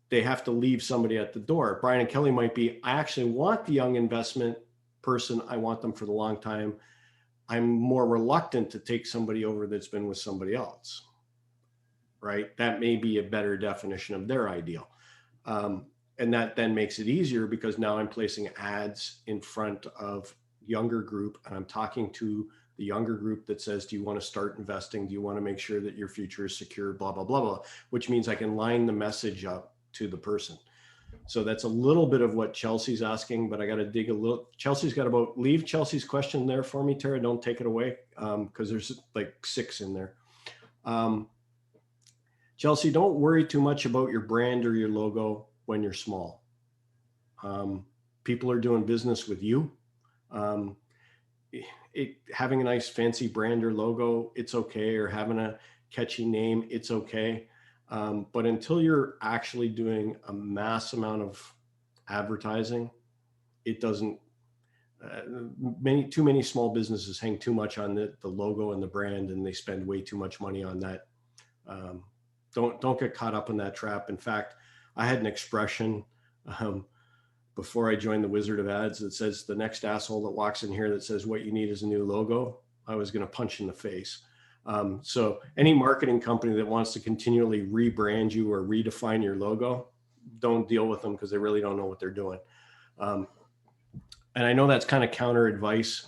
they have to leave somebody at the door. Brian and Kelly might be, I actually want the young investment person. I want them for the long time. I'm more reluctant to take somebody over that's been with somebody else, right? That may be a better definition of their ideal. And that then makes it easier because now I'm placing ads in front of younger group, and I'm talking to the younger group that says, do you want to start investing? Do you want to make sure that your future is secure? Blah, blah, blah, blah, which means I can line the message up to the person. So that's a little bit of what Chelsea's asking, but I got to dig a little. Leave Chelsea's question there for me, Tara. Don't take it away because there's like 6 in there. Chelsea, don't worry too much about your brand or your logo when you're small. People are doing business with you. Having a nice fancy brand or logo, it's okay, or having a catchy name, it's okay. But until you're actually doing a mass amount of advertising, it doesn't, too many small businesses hang too much on the logo and the brand, and they spend way too much money on that. Don't get caught up in that trap. In fact, I had an expression before I joined the Wizard of Ads that says, the next asshole that walks in here that says what you need is a new logo, I was going to punch in the face. So any marketing company that wants to continually rebrand you or redefine your logo, don't deal with them because they really don't know what they're doing. And I know that's kind of counter advice,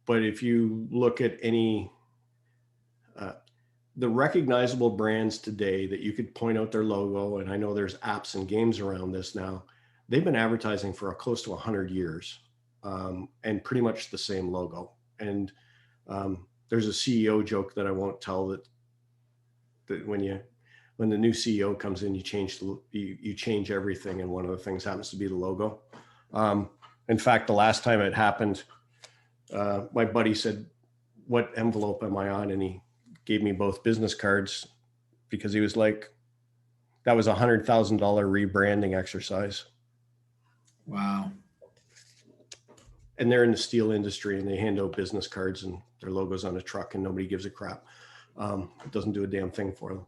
but if you look at any, the recognizable brands today that you could point out their logo, and I know there's apps and games around this now, they've been advertising for close to 100 years and pretty much the same logo. And there's a CEO joke that I won't tell that when the new CEO comes in, you change everything, and one of the things happens to be the logo. In fact, the last time it happened, my buddy said, "What envelope am I on?" And he gave me both business cards because he was like, That was $100,000 rebranding exercise. Wow. And they're in the steel industry, and they hand out business cards and their logos on a truck, and nobody gives a crap. It doesn't do a damn thing for them.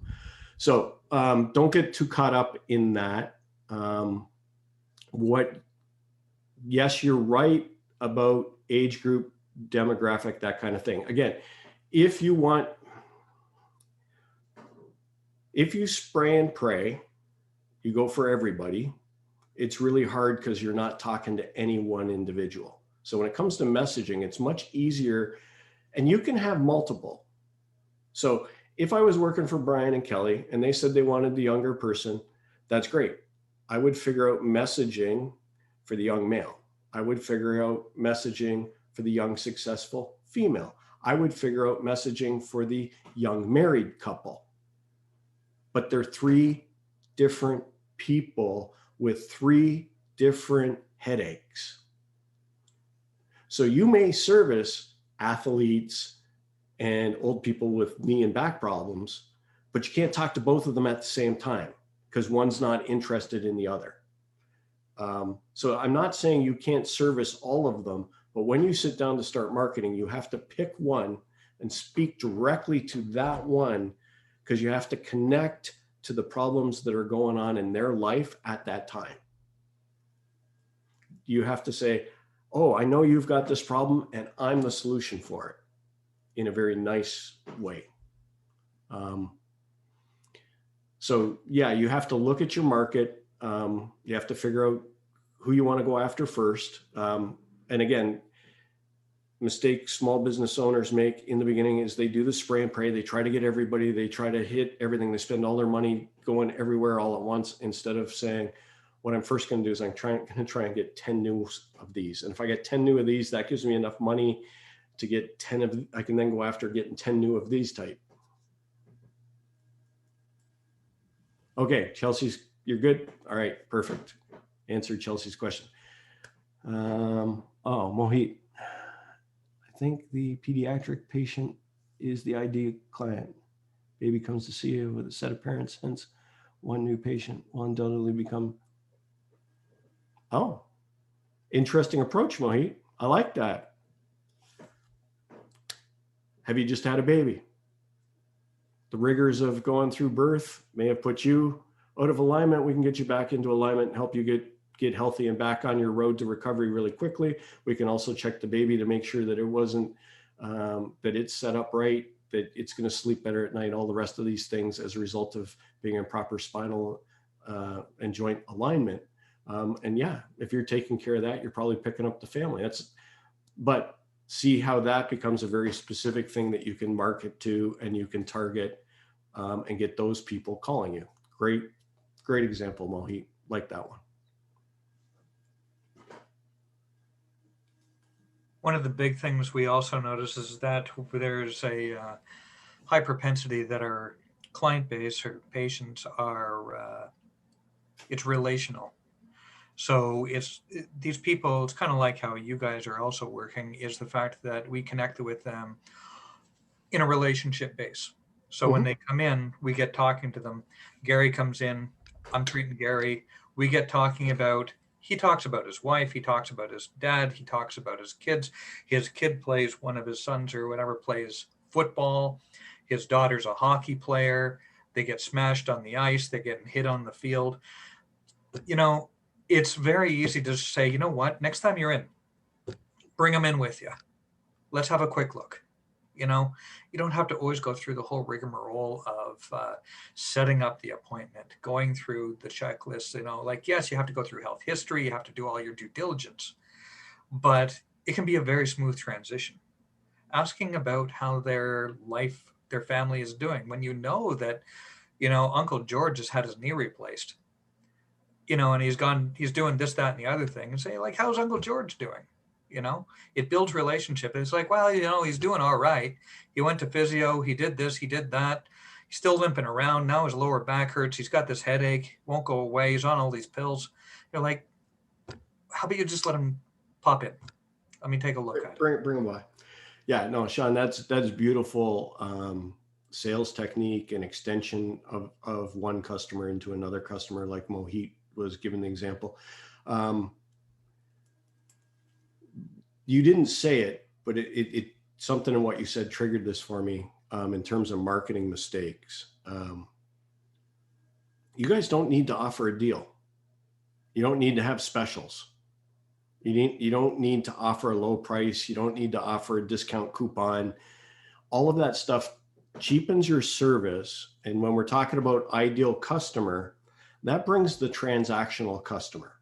So don't get too caught up in that. Yes, you're right about age group, demographic, that kind of thing. Again, if you spray and pray, you go for everybody, it's really hard because you're not talking to any one individual. So when it comes to messaging, it's much easier, and you can have multiple. So if I was working for Brian and Kelly and they said they wanted the younger person, that's great. I would figure out messaging for the young male. I would figure out messaging for the young successful female. I would figure out messaging for the young married couple. But they're 3 different people with 3 different headaches. So you may service athletes and old people with knee and back problems, but you can't talk to both of them at the same time because one's not interested in the other. So I'm not saying you can't service all of them, but when you sit down to start marketing, you have to pick one and speak directly to that one, because you have to connect to the problems that are going on in their life at that time. You have to say, oh, I know you've got this problem and I'm the solution for it, in a very nice way. So yeah, you have to look at your market. You have to figure out who you want to go after first. And again, mistake small business owners make in the beginning is they do the spray and pray. They try to get everybody, they try to hit everything. They spend all their money going everywhere all at once, instead of saying, what I'm first going to do is I'm going to try and get 10 new of these. And if I get 10 new of these, that gives me enough money to get 10 of, I can then go after getting 10 new of these type. Okay, Chelsea's, you're good? All right, perfect. Answered Chelsea's question. Oh, Mohit, I think the pediatric patient is the ideal client. Baby comes to see you with a set of parents, hence one new patient will undoubtedly become. Oh, interesting approach, Mohit. I like that. Have you just had a baby? The rigors of going through birth may have put you out of alignment. We can get you back into alignment and help you get healthy and back on your road to recovery really quickly. We can also check the baby to make sure that it wasn't, that it's set up right, that it's going to sleep better at night, all the rest of these things as a result of being in proper spinal and joint alignment. And yeah, if you're taking care of that, you're probably picking up the family. But see how that becomes a very specific thing that you can market to and you can target and get those people calling you. Great example, Mohit. Like that one. One of the big things we also notice is that there's a high propensity that our client base or patients are, it's relational. So these people, it's kind of like how you guys are also working, is the fact that we connected with them in a relationship base. So when they come in, we get talking to them. Gary comes in, I'm treating Gary. We get talking about, he talks about his wife, he talks about his dad, he talks about his kids. His kid plays, one of his sons or whatever plays football. His daughter's a hockey player. They get smashed on the ice. They're getting hit on the field. You know, it's very easy to say, you know what, next time you're in, bring them in with you. Let's have a quick look. You know, you don't have to always go through the whole rigmarole of setting up the appointment, going through the checklist. You know, like, yes, you have to go through health history, you have to do all your due diligence, but it can be a very smooth transition. Asking about how their life, their family is doing, when you know that, you know, Uncle George has had his knee replaced, you know, and he's doing this, that, and the other thing, and say, like, how's Uncle George doing? You know, it builds relationship. It's like, well, you know, he's doing all right. He went to physio. He did this. He did that. He's still limping around. Now his lower back hurts. He's got this headache. Won't go away. He's on all these pills. You're like, how about you just let him pop in? Let me take a look at it. Bring him by. Yeah, no, Sean, that's beautiful sales technique and extension of one customer into another customer, like Mohit was given the example. You didn't say it, but it something in what you said triggered this for me in terms of marketing mistakes. You guys don't need to offer a deal. You don't need to have specials. You don't need to offer a low price. You don't need to offer a discount coupon. All of that stuff cheapens your service. And when we're talking about ideal customer, that brings the transactional customer,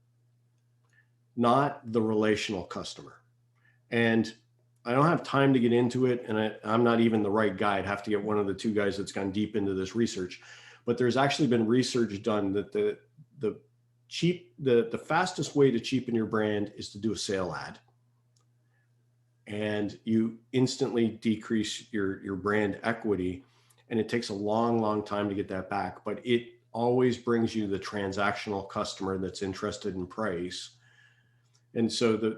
not the relational customer. And I don't have time to get into it, and I'm not even the right guy. I'd have to get one of the two guys that's gone deep into this research. But there's actually been research done that the fastest way to cheapen your brand is to do a sale ad. And you instantly decrease your brand equity, and it takes a long, long time to get that back. But it always brings you the transactional customer that's interested in price. And so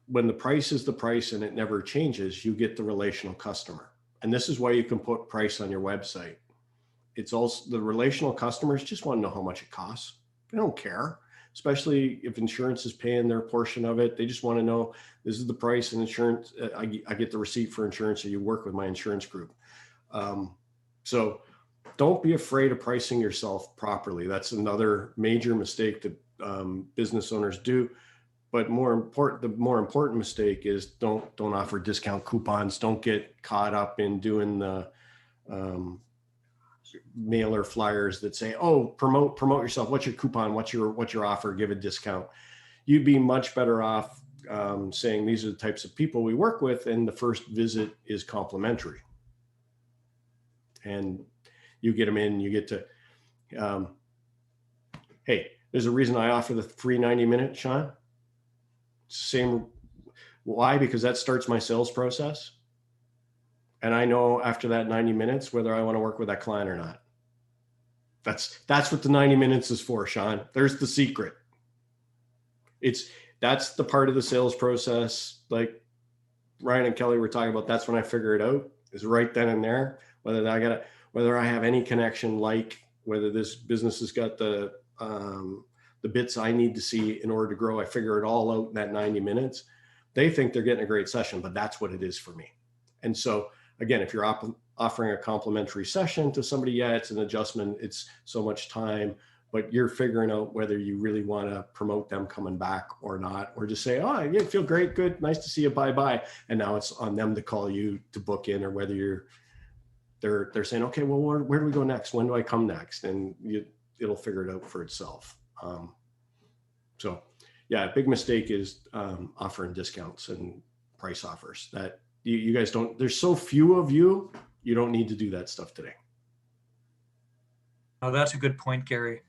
when the price is the price and it never changes, you get the relational customer. And this is why you can put price on your website. It's also the relational customers just want to know how much it costs. They don't care, especially if insurance is paying their portion of it. They just want to know this is the price and insurance. I get the receipt for insurance, so you work with my insurance group. So don't be afraid of pricing yourself properly. That's another major mistake that business owners do. But the more important mistake is don't offer discount coupons. Don't get caught up in doing the mailer flyers that say, "Oh, promote yourself. What's your coupon? What's your offer? Give a discount." You'd be much better off saying these are the types of people we work with, and the first visit is complimentary. And you get them in. You get to, hey, there's a reason I offer the free 90-minute, Sean. Same. Why? Because that starts my sales process. And I know after that 90 minutes, whether I want to work with that client or not. That's what the 90 minutes is for, Sean. There's the secret. That's the part of the sales process. Like Ryan and Kelly were talking about, that's when I figure it out, is right then and there, whether I have any connection, like whether this business has got the bits I need to see in order to grow. I figure it all out in that 90 minutes. They think they're getting a great session, but that's what it is for me. And so again, if you're offering a complimentary session to somebody, yeah, it's an adjustment. It's so much time, but you're figuring out whether you really want to promote them coming back or not, or just say, "Oh, yeah, feel great. Good. Nice to see you. Bye-bye." And now it's on them to call you to book in, or whether they're saying, "Okay, well, where do we go next? When do I come next?" And it'll figure it out for itself. So yeah, big mistake is offering discounts and price offers that you guys don't, there's so few of you don't need to do that stuff today. Oh, that's a good point, Gary.